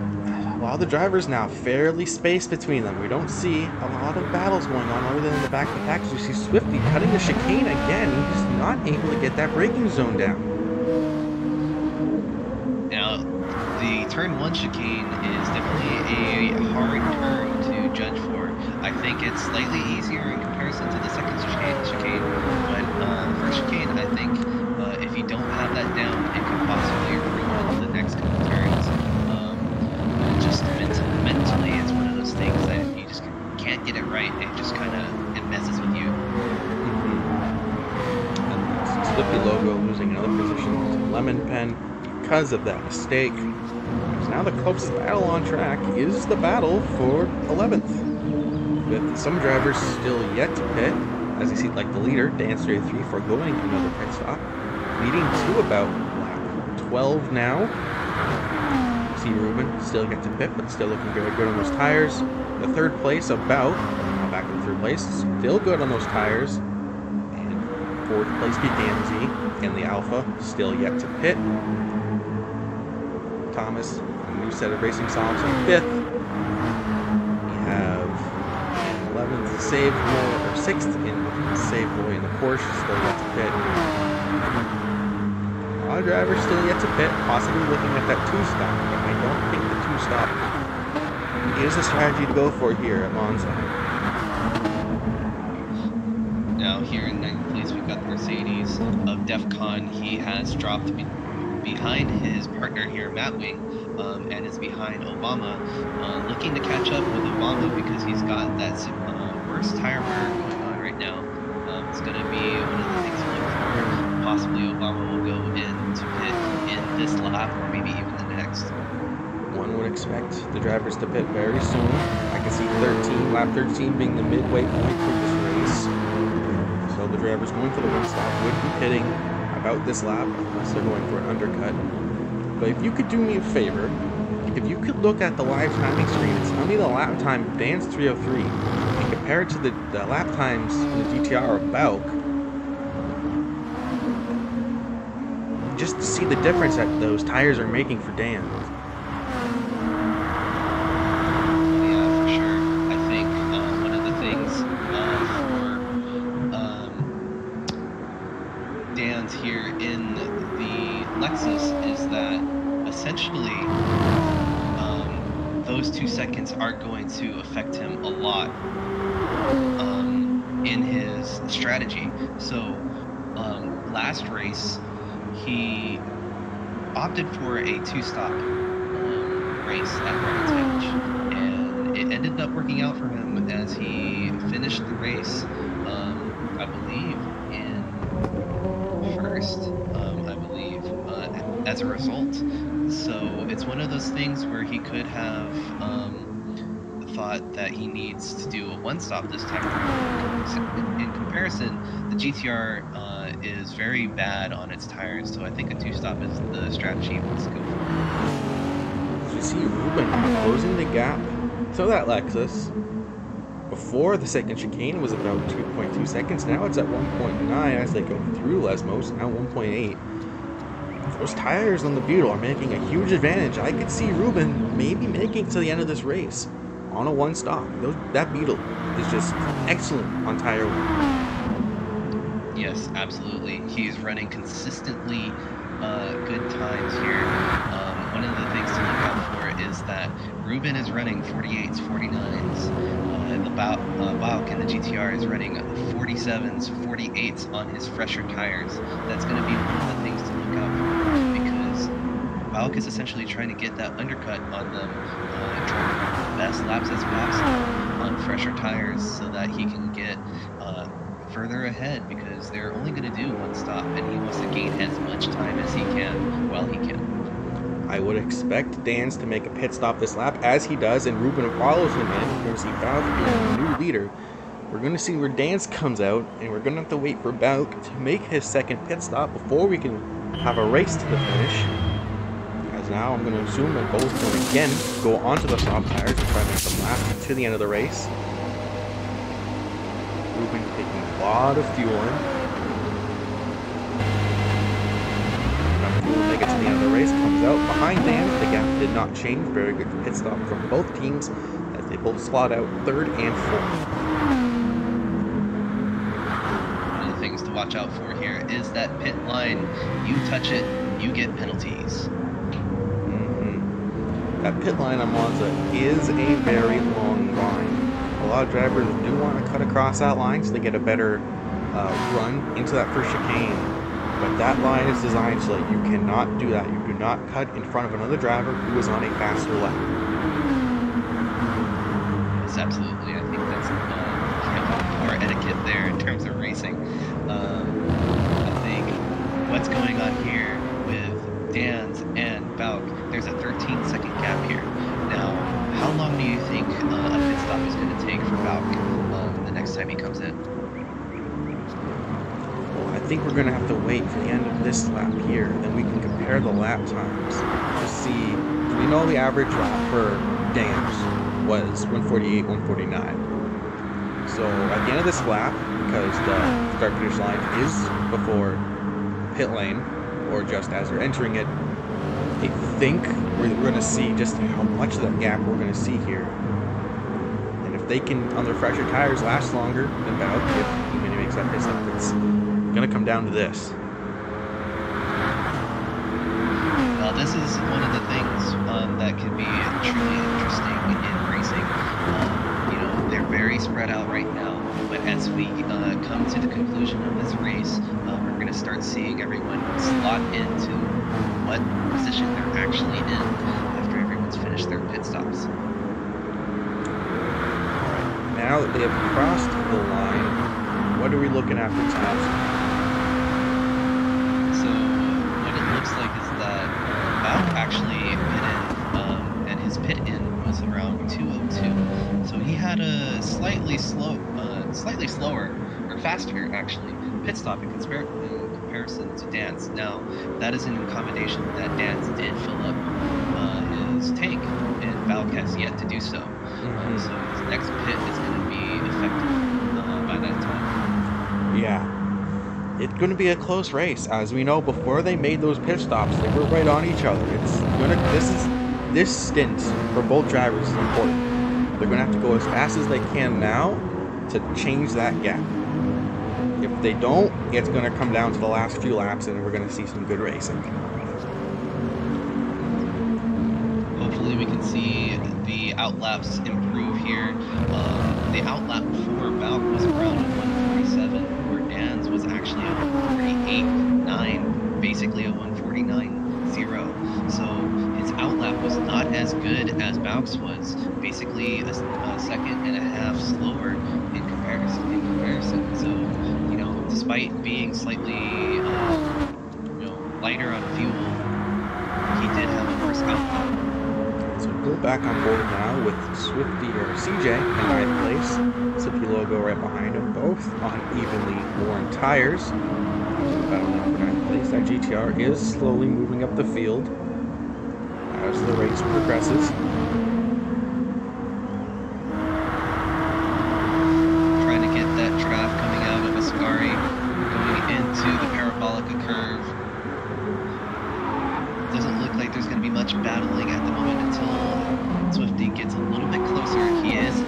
while the drivers now fairly spaced between them, we don't see a lot of battles going on other than in the back of the pack. We see Swifty cutting the chicane again. He's not able to get that braking zone down. Now, the turn 1 chicane is definitely a hard turn to judge for. I think it's slightly easier in comparison to the second chicane, but the first chicane, I think if you don't have that down, it could possibly ruin the next couple turns. Just mentally, it's one of those things that you just can't get it right. It just kind of it messes with you. Slippy Logo losing another position to Lemon Pen because of that mistake. So now the closest battle on track is the battle for 11th, with some drivers still yet to pit, as you see, like the leader, Dan303, foregoing another pit stop, leading to about lap 12 now. See Ruben still get to pit, but still looking very good on those tires. The third place about, now back in third place, still good on those tires. And fourth place be DMZ, and the Alpha still yet to pit. Thomas, a new set of racing softs in 5th. We have 11th Save Boy, or 6th in Save Boy in the Porsche, still yet to pit. A lot of drivers still yet to pit, possibly looking at that 2-stop, but I don't think the 2-stop is the strategy to go for here at Monza. Now here in 9th place, we've got the Mercedes of DEF CON. He has dropped behind his partner here, Matt Wing, and is behind Obama, looking to catch up with Obama because he's got that worst tire wear going on right now. It's going to be one of the things to look for. Possibly Obama will go into pit in this lap or maybe even the next. One would expect the drivers to pit very soon. I can see lap 13 being the midway point for this race. So the drivers going for the 1-stop would be pitting about this lap, unless they're going for an undercut. But if you could do me a favor, if you could look at the live timing screen and tell me the lap time of Dan's 303 and compare it to the lap times in the GTR of Bauk, just to see the difference that those tires are making for Dan. Yeah, for sure. I think one of the things for Dan's here in the Lexus is that essentially those 2 seconds are going to affect him a lot in his strategy. So last race, he opted for a 2-stop race at Heritage, and it ended up working out for him as he finished the race, I believe, in first, as a result. So it's one of those things where he could have thought that he needs to do a 1-stop this time around. In comparison, the GTR is very bad on its tires, so I think a 2-stop is the strategy he wants to go for. As you see Ruben closing the gap to that Lexus. Before the second chicane was about 2.2 seconds, now it's at 1.9 as they go through Lesmos, now 1.8. Those tires on the Beetle are making a huge advantage. I could see Ruben maybe making it to the end of this race on a 1-stop. That Beetle is just excellent on tire wear. Yes, absolutely. He's running consistently good times here. One of the things to look out for is that Ruben is running 48s, 49s, and the Bauk in the GTR is running 47s, 48s on his fresher tires. That's going to be one of the things to look out for, because Bauk is essentially trying to get that undercut on them, trying to run the best laps as possible on fresher tires so that he can get further ahead, because they're only going to do 1-stop, and he wants to gain as much time as he can while he can. I would expect Dan's to make a pit stop this lap, as he does, and Ruben follows him in. We're going to see Bauk being the new leader. We're going to see where Dan's comes out, and we're going to have to wait for Bauk to make his second pit stop before we can have a race to the finish. As now I'm going to assume they're both going to again go onto the soft tires and try to make the lap to the end of the race. Ruben taking a lot of fuel in. Enough fuel to make it to the end of the race. Comes out behind Dan. The gap did not change. Very good pit stop from both teams as they both slot out third and fourth. One of the things to watch out for here is that pit line. You touch it, you get penalties. That pit line on Monza is a very long line. A lot of drivers do want to cut across that line so they get a better run into that first chicane. But that line is designed so that you cannot do that. You do not cut in front of another driver who is on a faster lap. Yes, absolutely. I think that's more etiquette there in terms of racing. I think what's going on here with Dan's and Valk, there's a 13-second gap here. Now, how long do you think a pit stop is going to take for Valk the next time he comes in? Well, I think we're going to have to wait for the end of this lap here. Then we can compare the lap times to see. We know the average lap for Dan's was 148, 149. So at the end of this lap, because the start-finish line is before pit lane, or just as we're entering it, I think we're going to see just how much of that gap we're going to see here. And if they can, on their fresher tires, last longer than Valk, if he makes that pit stop, it's going to come down to this. Well, this is one of the things that can be truly interesting in racing. You know, they're very spread out right now, but as we come to the conclusion of this race, we're going to start seeing everyone slot into what position they're actually in after everyone's finished their pit stops. Alright, now that they have crossed the line, what are we looking at for times? So what it looks like is that Valk actually pitted, and his pit in was around 2:02. So he had a slightly slower, or faster actually, pit stop in comparison to Dan's. Now, that is an accommodation that Dan's did fill up his tank, and Valk has yet to do so. So his next pit is going to be effective by that time. Yeah. It's going to be a close race. As we know, before they made those pit stops, they were right on each other. This stint for both drivers is important. They're going to have to go as fast as they can now to change that gap. If they don't, it's going to come down to the last few laps, and we're going to see some good racing. Hopefully we can see the outlaps improve here. The outlap before Valk was around 147, where Dan's was actually a 148.9, basically a 149.0. So his outlap was not as good as Valk's was, basically a second and a half slower in comparison. So, you know, despite being slightly, lighter on fuel, he did have a worse outlap. So go back on board now with Swifty or CJ in 9th place. Swifty logo right behind him, both on evenly worn tires. Battle now for 9th place. That GTR is slowly moving up the field as the race progresses. Trying to get that draft coming out of Ascari, going into the Parabolica curve. Doesn't look like there's going to be much battling at the moment until Swifty gets a little bit closer. He is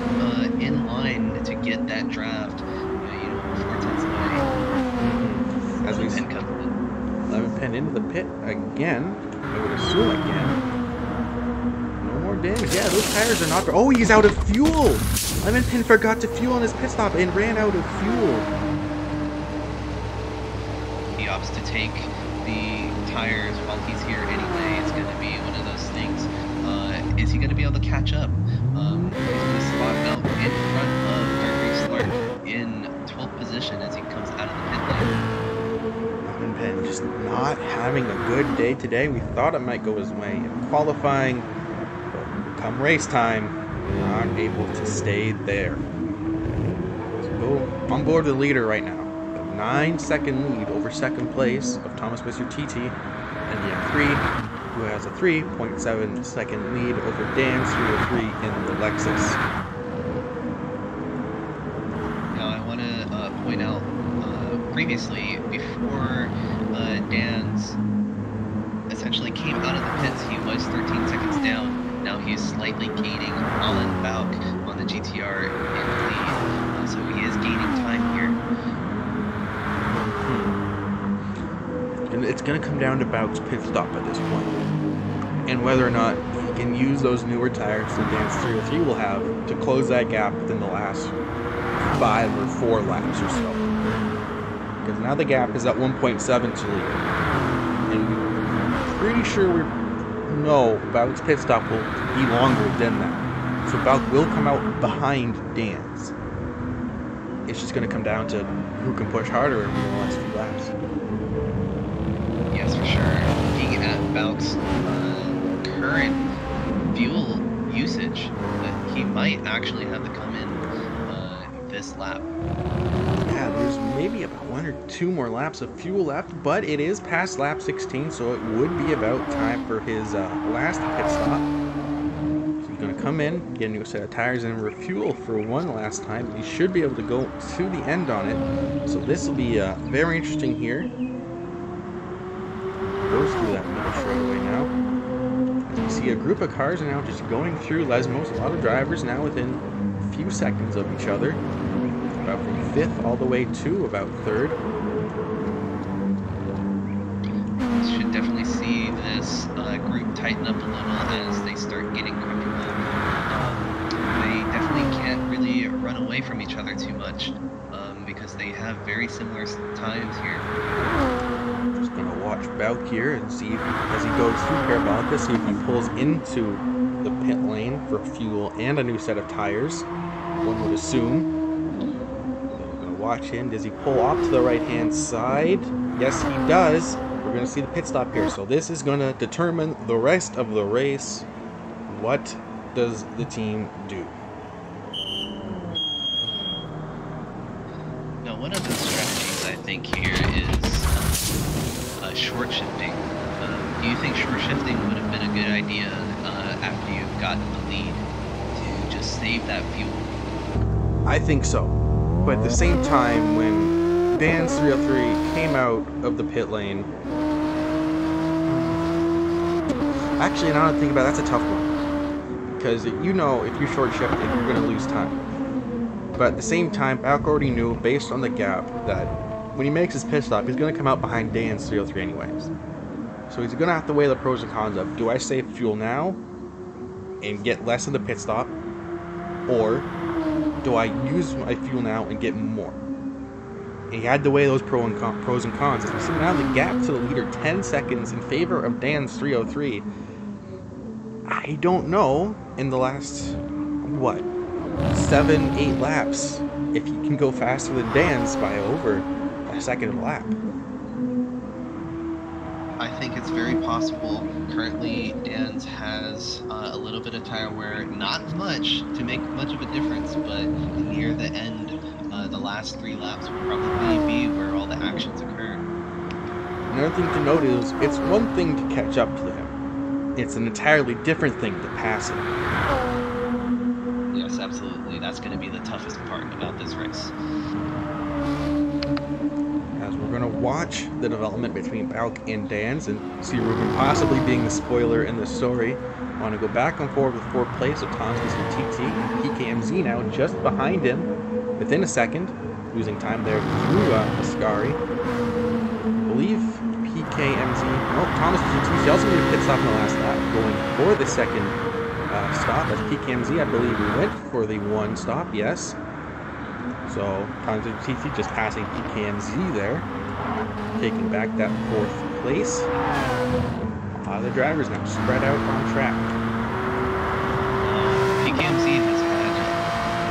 in line to get that draft, 4 tenths away. As we Pen comes in. Lemon Pen into the pit again. I would assume again. No more damage. Yeah, those tires are not. Oh, he's out of fuel. Lemon Pen forgot to fuel on his pit stop and ran out of fuel. He opts to take the tires while he's here anyway. It's going to be one of those things. Is he going to be able to catch up? He's going to slot out in front of Gregory Slark in 12th position as he comes out of the pit lane. Lemon Pen just not having a good day today. We thought it might go his way in qualifying, but come race time, not able to stay there. So go on board the leader right now. 9-second lead over second place of Thomas Mr. TT and the M3, who has a 3.7 second lead over Dan's 303 in the Lexus. Now I want to point out, previously, before Dan's essentially came out of the pits, he was 13 seconds down. Now he's slightly gaining on Bauk on the GTR in the lead, so he is gaining time here. And it's going to come down to Bauk's pit stop at this point, and whether or not he can use those newer tires that Dan's 303 will have to close that gap within the last 5 or 4 laps or so. Because now the gap is at 1.7 to lead, and we're pretty sure we know Bauk's pit stop will be longer than that. So Bauk will come out behind Dan's. It's just going to come down to who can push harder in the last few laps. Yes, for sure. Being at Bauk's current fuel usage, that he might actually have to come in this lap. Yeah, there's maybe about 1 or 2 more laps of fuel left, but it is past lap 16, so it would be about time for his last pit stop. So he's going to come in, get a new set of tires, and refuel for one last time. He should be able to go to the end on it, so this will be very interesting here. Goes through that middle straightaway now. As we see a group of cars are now just going through Lesmos. A lot of drivers now within a few seconds of each other. About from 5th all the way to about 3rd. Should definitely see this group tighten up a little as they start getting comfortable. They definitely can't really run away from each other too much because they have very similar times here. Just going to watch Bauk here and see if, as he goes through Parabolica, see if he pulls into the pit lane for fuel and a new set of tires. One would assume. Watch him. Does he pull off to the right-hand side? Yes, he does. We're going to see the pit stop here. So this is going to determine the rest of the race. What does the team do? Now, one of the strategies I think here is short shifting. Do you think short shifting would have been a good idea after you've gotten the lead to just save that fuel? I think so. But at the same time, when Dan's 303 came out of the pit lane, actually, now that I think about it, that's a tough one. Because you know, if you short shift it, you're going to lose time. But at the same time, Bauk already knew, based on the gap, that when he makes his pit stop, he's going to come out behind Dan's 303 anyways. So he's going to have to weigh the pros and cons of, do I save fuel now and get less in the pit stop, or do I use my fuel now and get more? And he had to weigh those pros and cons. As we see now, the gap to the leader 10 seconds in favor of Dan's 303. I don't know in the last, what, 7-8 laps if he can go faster than Dan's by over a second a lap. I think it's very possible. Currently, Dan's has a little bit of tire wear, not much to make much of a difference, but near the end, the last 3 laps will probably be where all the actions occur. Another thing to note is, it's one thing to catch up to him. It's an entirely different thing to pass him. Yes, absolutely. That's going to be the toughest part about this race. As we're going to watch the development between Bauk and Dan's and see Ruben possibly being the spoiler in the story. I want to go back and forward with 4th place of Tom's TT and PKMZ now just behind him within a second, losing time there through Ascari. I believe PKMZ, no, Thomas was in TT, also made a pit stop in the last lap, going for the second stop. As PKMZ, I believe we went for the 1 stop, yes. So, Thomas TT just passing PKMZ there, taking back that 4th place. The drivers now spread out on track. PKMZ has had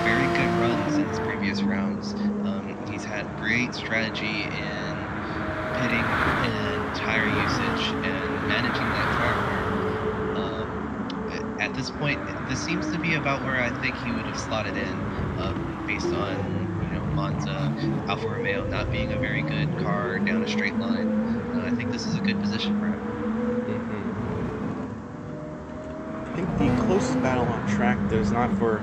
very good runs in his previous rounds. He's had great strategy in pitting and tire usage and managing that tire wear. At this point, this seems to be about where I think he would have slotted in, based on Monza, Alfa Romeo not being a very good car down a straight line. I think this is a good position for him. I think the closest battle on track that is not for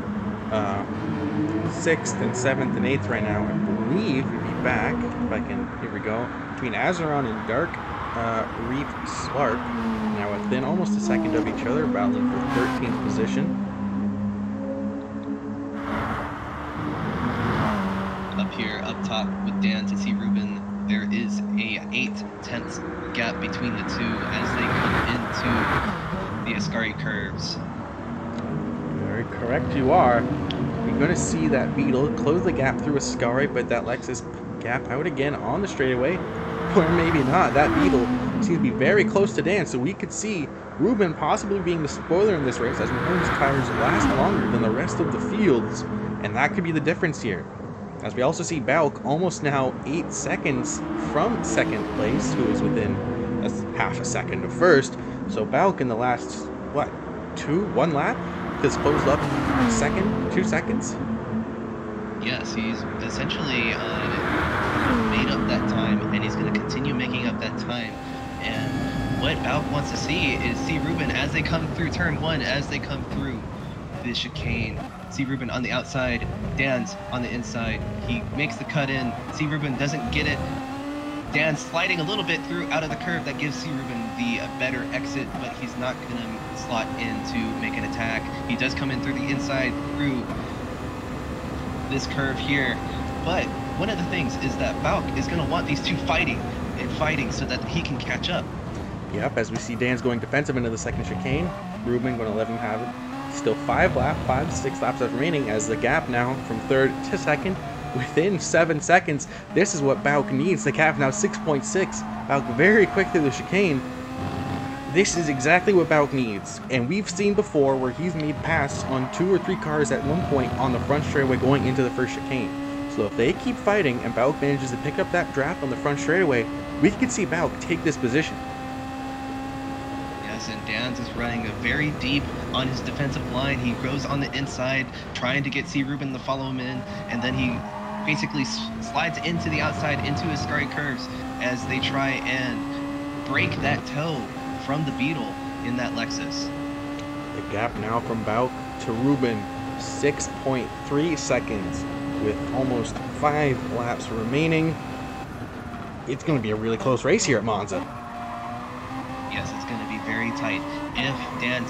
6th and 7th and 8th right now. I believe we'd be back, if I can, here we go, between Azeron and Dark Reef Slark, now within almost a second of each other, battling for 13th position. Up here, up top with Dan to CRubennnn, there is a 8/10 gap between the two as they come into the Ascari curves. Very correct you are. You're going to see that Beetle close the gap through Ascari, but that Lexus gap out again on the straightaway. Or maybe not. That Beetle seems to be very close to Dan, so we could see CRubennnn possibly being the spoiler in this race as Mahomes' tires last longer than the rest of the fields, and that could be the difference here. As we also see Balk almost now 8 seconds from second place, who is within half a second of first. So Balk in the last, what, 1 lap? Has closed up 2 seconds? Yes, he's essentially made up that time, and he's going to continue making up that time. And what Balk wants to see is CRubennnn as they come through turn 1, as they come through the chicane. CRubennnn on the outside, Dan's on the inside. He makes the cut in. CRubennnn doesn't get it. Dan sliding a little bit through out of the curve. That gives CRubennnn the better exit, but he's not going to slot in to make an attack. He does come in through the inside through this curve here. But one of the things is that Balk is going to want these two fighting so that he can catch up. Yep, as we see Dan's going defensive into the second chicane. CRubennnn going to let him have it. Still 5 to 6 laps left remaining as the gap now from third to second within 7 seconds. This is what Balk needs. The gap now 6.6. Balk very quick through the chicane. This is exactly what Balk needs. And we've seen before where he's made pass on 2 or 3 cars at one point on the front straightaway going into the first chicane. So if they keep fighting and Balk manages to pick up that draft on the front straightaway, we could see Balk take this position. And Dan's is running very deep on his defensive line. He goes on the inside trying to get CRubennnn to follow him in, and then he basically slides into the outside into his Ascari curves as they try and break that toe from the Beetle in that Lexus. The gap now from Balk to CRubennnn, 6.3 seconds with almost 5 laps remaining. It's going to be a really close race here at Monza. Yes, it's going to be very tight. If Dan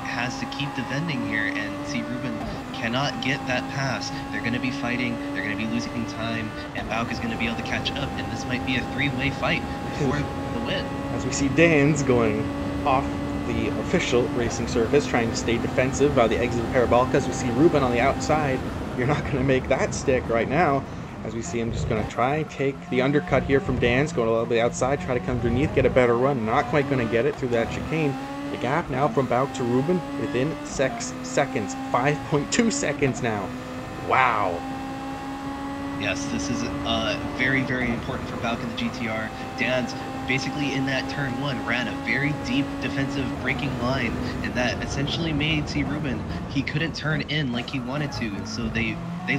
has to keep defending here and CRubennnn cannot get that pass, they're going to be fighting, they're going to be losing time, and Balk is going to be able to catch up, and this might be a 3-way fight for the win. As we see Dan's going off the official racing surface, trying to stay defensive by the exit of Parabolica. As we see CRubennnn on the outside, you're not going to make that stick right now. As we see him just going to try and take the undercut here from Dan's, going a little bit outside, try to come underneath, get a better run. Not quite going to get it through that chicane. The gap now from Balk to CRubennnn within 6 seconds, 5.2 seconds now. Wow. Yes, this is very, very important for Balk in the GTR. Dan's basically in that turn 1 ran a very deep defensive braking line, and that essentially made CRubennnn, he couldn't turn in like he wanted to, and so they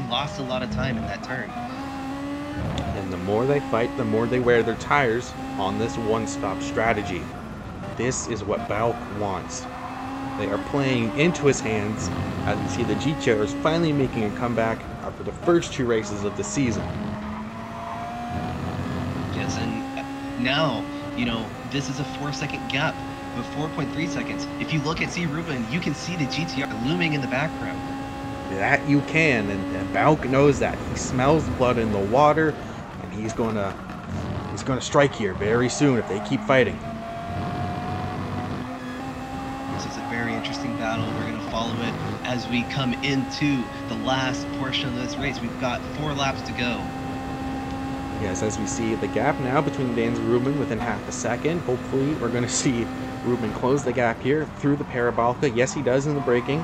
lost a lot of time in that turn. And the more they fight, the more they wear their tires on this one-stop strategy. This is what Balk wants. They are playing into his hands as we see the GTR is finally making a comeback after the first 2 races of the season. Yes, and now, you know, this is a 4-second gap, but 4.3 seconds. If you look at CRubennnn, you can see the GTR looming in the background. That you can, and Balk knows that. He smells blood in the water, and he's going to strike here very soon if they keep fighting. This is a very interesting battle. We're going to follow it as we come into the last portion of this race. We've got 4 laps to go. Yes, as we see the gap now between Dan's and CRubennnn within half a second. Hopefully, we're going to see CRubennnn close the gap here through the Parabolica. Yes, he does in the braking.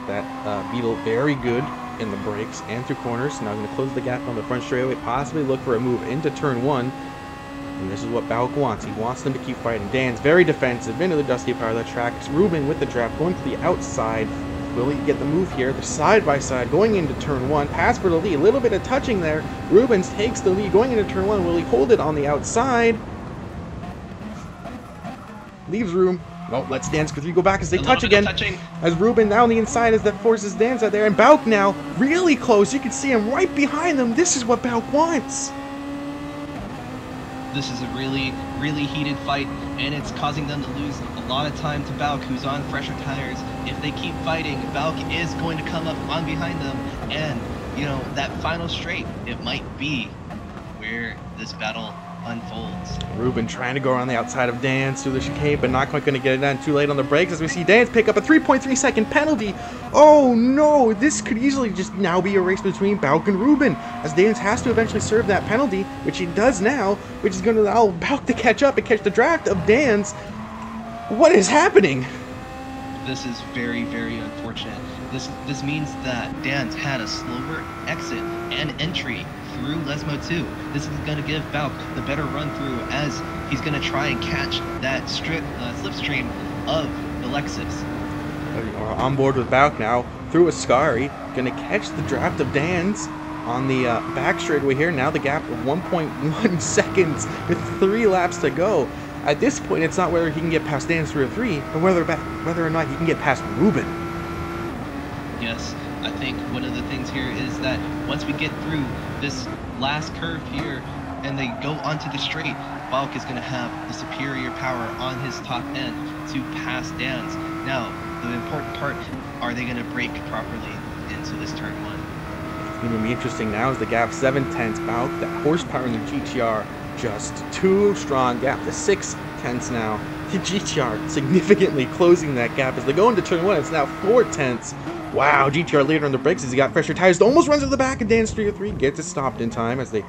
That Beetle very good in the brakes and through corners. Now going to close the gap on the front straightaway, possibly look for a move into turn 1. And this is what Balk wants. He wants them to keep fighting. Dan's very defensive into the dusty part of the track. CRubennnn with the draft going to the outside. Will he get the move here? They're side by side going into turn 1. Pass for the lead. A little bit of touching there. CRubennnn takes the lead going into turn 1. Will he hold it on the outside? Leaves room Oh, let's Dance quickly go back as they A touch little bit again. of touching. As Ruben now on the inside as that forces Dance out there. And Bauk now really close. You can see him right behind them. This is what Bauk wants. This is a really, really heated fight, and it's causing them to lose a lot of time to Bauk, who's on fresher tires. If they keep fighting, Bauk is going to come up on behind them, and, you know, that final straight, it might be where this battle unfolds. Ruben trying to go around the outside of Dance through the chicane, but not quite going to get it done. Too late on the brakes as we see Dance pick up a 3.3 second penalty. Oh no, this could easily just now be a race between Bauk and Ruben, as Dance has to eventually serve that penalty, which he does now, which is going to allow Bauk to catch up and catch the draft of Dance. What is happening? This is very, very unfortunate. This means that Dance had a slower exit and entry through Lesmo 2. This is going to give Bauk the better run through as he's going to try and catch that slipstream of the Lexus. We're on board with Bauk now through Ascari, going to catch the draft of Dance on the back straightaway here. Now the gap of 1.1 seconds with 3 laps to go. At this point, it's not whether he can get past Dance 303, but whether or not he can get past Ruben. Yes, I think one of the things here is that once we get through this last curve here and they go onto the straight, Bauk is going to have the superior power on his top end to pass Dance. Now, the important part, are they going to brake properly into this turn 1? It's going to be interesting now as the gap 7/10 Bauk, that horsepower in the GTR just too strong. Gap to 6/10 now. The GTR significantly closing that gap as they go into turn 1. It's now 4/10. Wow, GTR later on the brakes as he got fresher tires. Almost runs to the back of Dance 303. Gets it stopped in time as they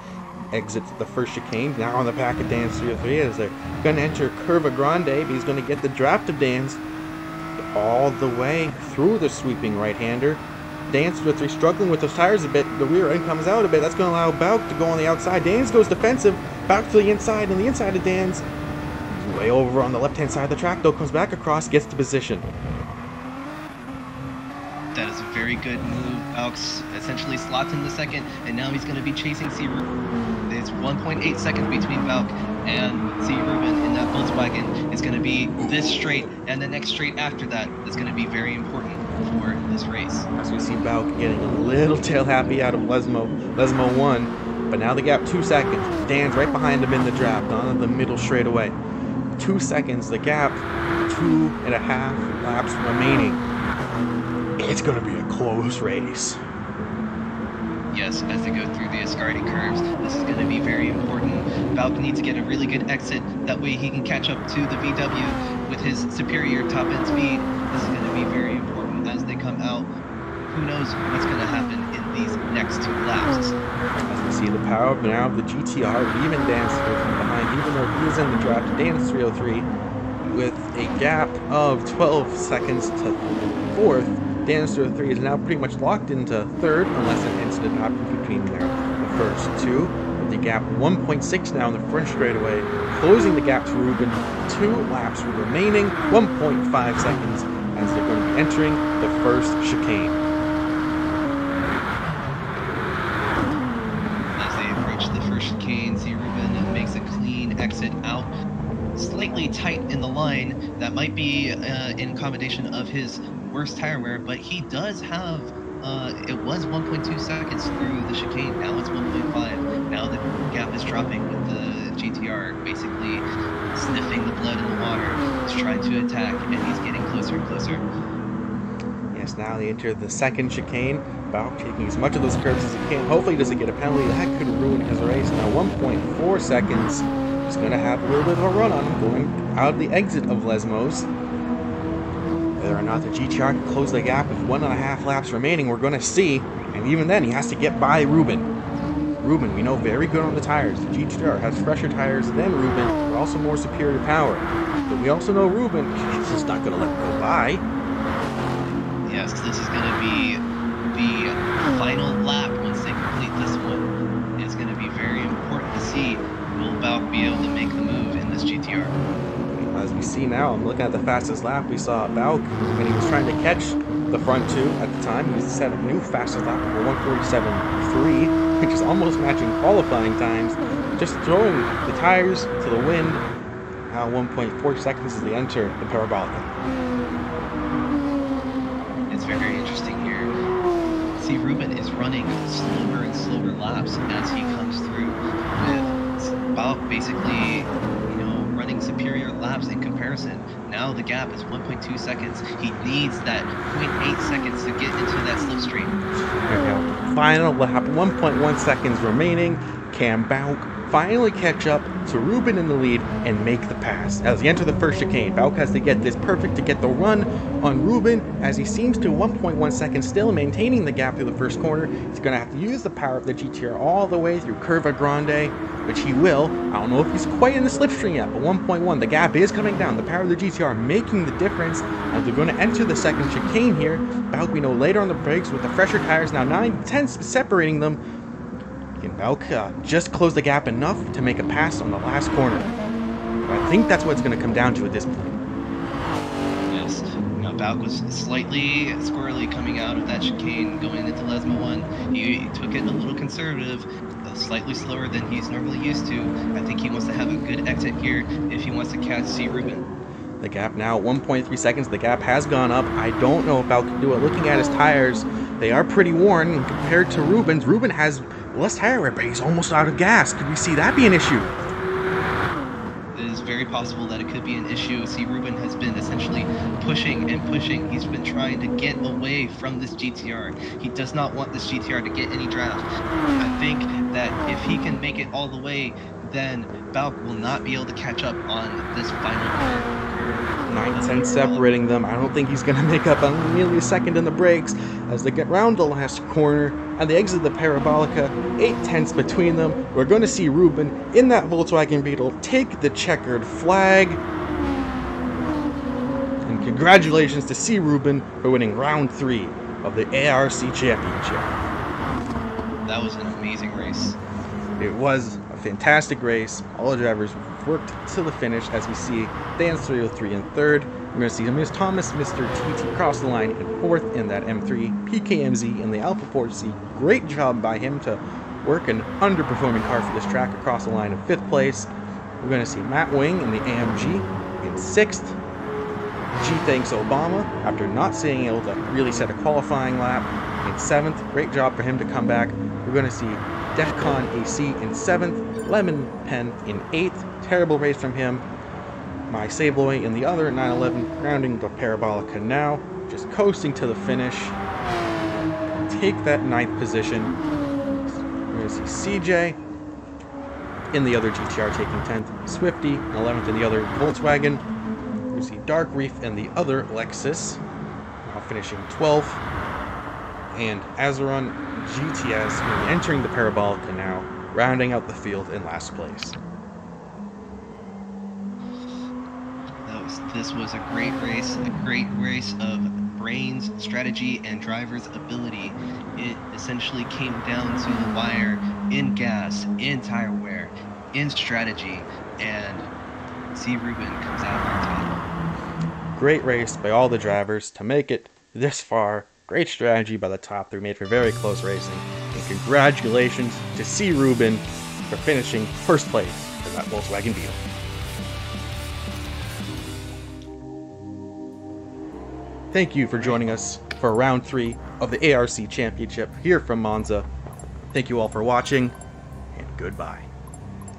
exit the first chicane. Now on the back of Dance 303 as they're going to enter Curva Grande. But he's going to get the draft of Dance all the way through the sweeping right-hander. Dance 303 struggling with those tires a bit. The rear end comes out a bit. That's going to allow Bauk to go on the outside. Dance goes defensive. Bauk to the inside, and the inside of Dance. Way over on the left-hand side of the track, though, comes back across, gets to position. That is a very good move. Bauk's essentially slots in the second, and now he's going to be chasing CRubennnn. It's 1.8 seconds between Bauk and CRubennnn in that Volkswagen. It's going to be this straight, and the next straight after that is going to be very important for this race. As we see Bauk getting a little tail happy out of Lesmo 1, but now the gap 2 seconds. Dan's right behind him in the draft on the middle straightaway. 2 seconds, the gap, 2.5 laps remaining. It's going to be a close race. Yes, as they go through the Ascari curves, this is going to be very important. Bauk needs to get a really good exit. That way he can catch up to the VW with his superior top-end speed. This is going to be very important as they come out. Who knows what's going to happen in these next 2 laps. As we see the power of now of the GTR, even Dance from behind, even though he is in the draft, Dance 303 with a gap of 12 seconds to 4th. Dance 303 is now pretty much locked into 3rd unless an incident happens between the first 2. With the gap 1.6 now in the front straightaway, closing the gap to Ruben. 2 laps remaining, 1.5 seconds as they're going to be entering the first chicane. As they approach the first chicane, CRubennnn makes a clean exit out. Slightly tight in the line. That might be in combination of his worst tire wear, but he does have it was 1.2 seconds through the chicane. Now it's 1.5. Now the gap is dropping with the GTR basically sniffing the blood in the water. He's trying to attack, and he's getting closer and closer. Yes, now they enter the second chicane. Bauk taking as much of those curves as he can. Hopefully he doesn't get a penalty. That could ruin his race. Now 1.4 seconds. He's going to have a little bit of a run on him going out of the exit of Lesmo's. Whether or not the GTR can close the gap with 1.5 laps remaining, we're going to see. And even then, he has to get by Ruben. Ruben, we know, very good on the tires. The GTR has fresher tires than Ruben, but also more superior power. But we also know Ruben is just not going to let him go by. Yes, this is going to be the final lap once they complete this one. It's going to be very important to see, will Bauk be able to make the move in this GTR? As we see now, I'm looking at the fastest lap. We saw Bauk when he was trying to catch the front 2 at the time. He set a new fastest lap of 1:47.3, which is almost matching qualifying times. Just throwing the tires to the wind Now 1.4 seconds as they enter the Parabolica. It's very interesting here. CRubennnn is running slower and slower laps as he comes through, with Bauk basically, running superior laps in comparison. Now the gap is 1.2 seconds. He needs that 0.8 seconds to get into that slipstream. Final lap, 1.1 seconds remaining. Can Bauk finally catch up to Ruben in the lead and make the pass? As he enters the first chicane, Bauk has to get this perfect to get the run on Ruben, as he seems to 1.1 seconds still maintaining the gap through the first corner. He's going to have to use the power of the GTR all the way through Curva Grande, which he will. I don't know if he's quite in the slipstream yet, but 1.1, the gap is coming down. The power of the GTR making the difference as they're going to enter the second chicane here. Bauk, we know, later on the brakes with the fresher tires, now 9/10 separating them. Can Bauk just close the gap enough to make a pass on the last corner? I think that's what it's going to come down to at this point. Yes, Bauk was slightly squirrely coming out of that chicane going into Lesma 1. He took it a little conservative, slightly slower than he's normally used to. I think he wants to have a good exit here if he wants to catch CRubennnn. The gap now 1.3 seconds. The gap has gone up. I don't know if Bauk can do it. Looking at his tires, they are pretty worn compared to Rubennn's. Rubenn has less tire wear, but he's almost out of gas. Could we see that be an issue? It is very possible that it could be an issue. CRubennnn has been essentially pushing and pushing. He's been trying to get away from this GTR. He does not want this GTR to get any draft. I think that if he can make it all the way, then Bauk will not be able to catch up on this final corner. 9/10 separating them. I don't think he's going to make up on nearly a second in the brakes as they get round the last corner and they exit the Parabolica. 8/10 between them. We're going to see Rubenn in that Volkswagen Beetle take the checkered flag. And congratulations to CRubennnn for winning round 3 of the ARC Championship. That was an amazing race. It was a fantastic race. All the drivers worked to the finish, as we see Dan's 303 in third. We're going to see Ms. Thomas, Mr. TT cross the line in fourth in that M3. PKMZ in the Alpha 4C. Great job by him to work an underperforming car for this track across the line in fifth place. We're going to see Matt Wing in the AMG in sixth. G thanks Obama after not being able to really set a qualifying lap in seventh. Great job for him to come back. We're going to see Defcon AC in 7th, Lemon Pen in 8th, terrible race from him. My Sabloy in the other 911, rounding the Parabolica now, just coasting to the finish. Take that 9th position. We're going to see CJ in the other GTR taking 10th, Swifty in 11th in the other Volkswagen. We're going to see Dark Reef in the other Lexus, now finishing 12th. And Azeron GTS entering the Parabolica now, rounding out the field in last place. This was a great race of brains, strategy, and driver's ability. It essentially came down to the wire in gas, in tire wear, in strategy, and CRubennnn comes out on top. Great race by all the drivers to make it this far. Great strategy by the top 3, made for very close racing. And congratulations to CRubennnn for finishing first place in that Volkswagen Beetle. Thank you for joining us for round 3 of the ARC Championship here from Monza. Thank you all for watching, and goodbye.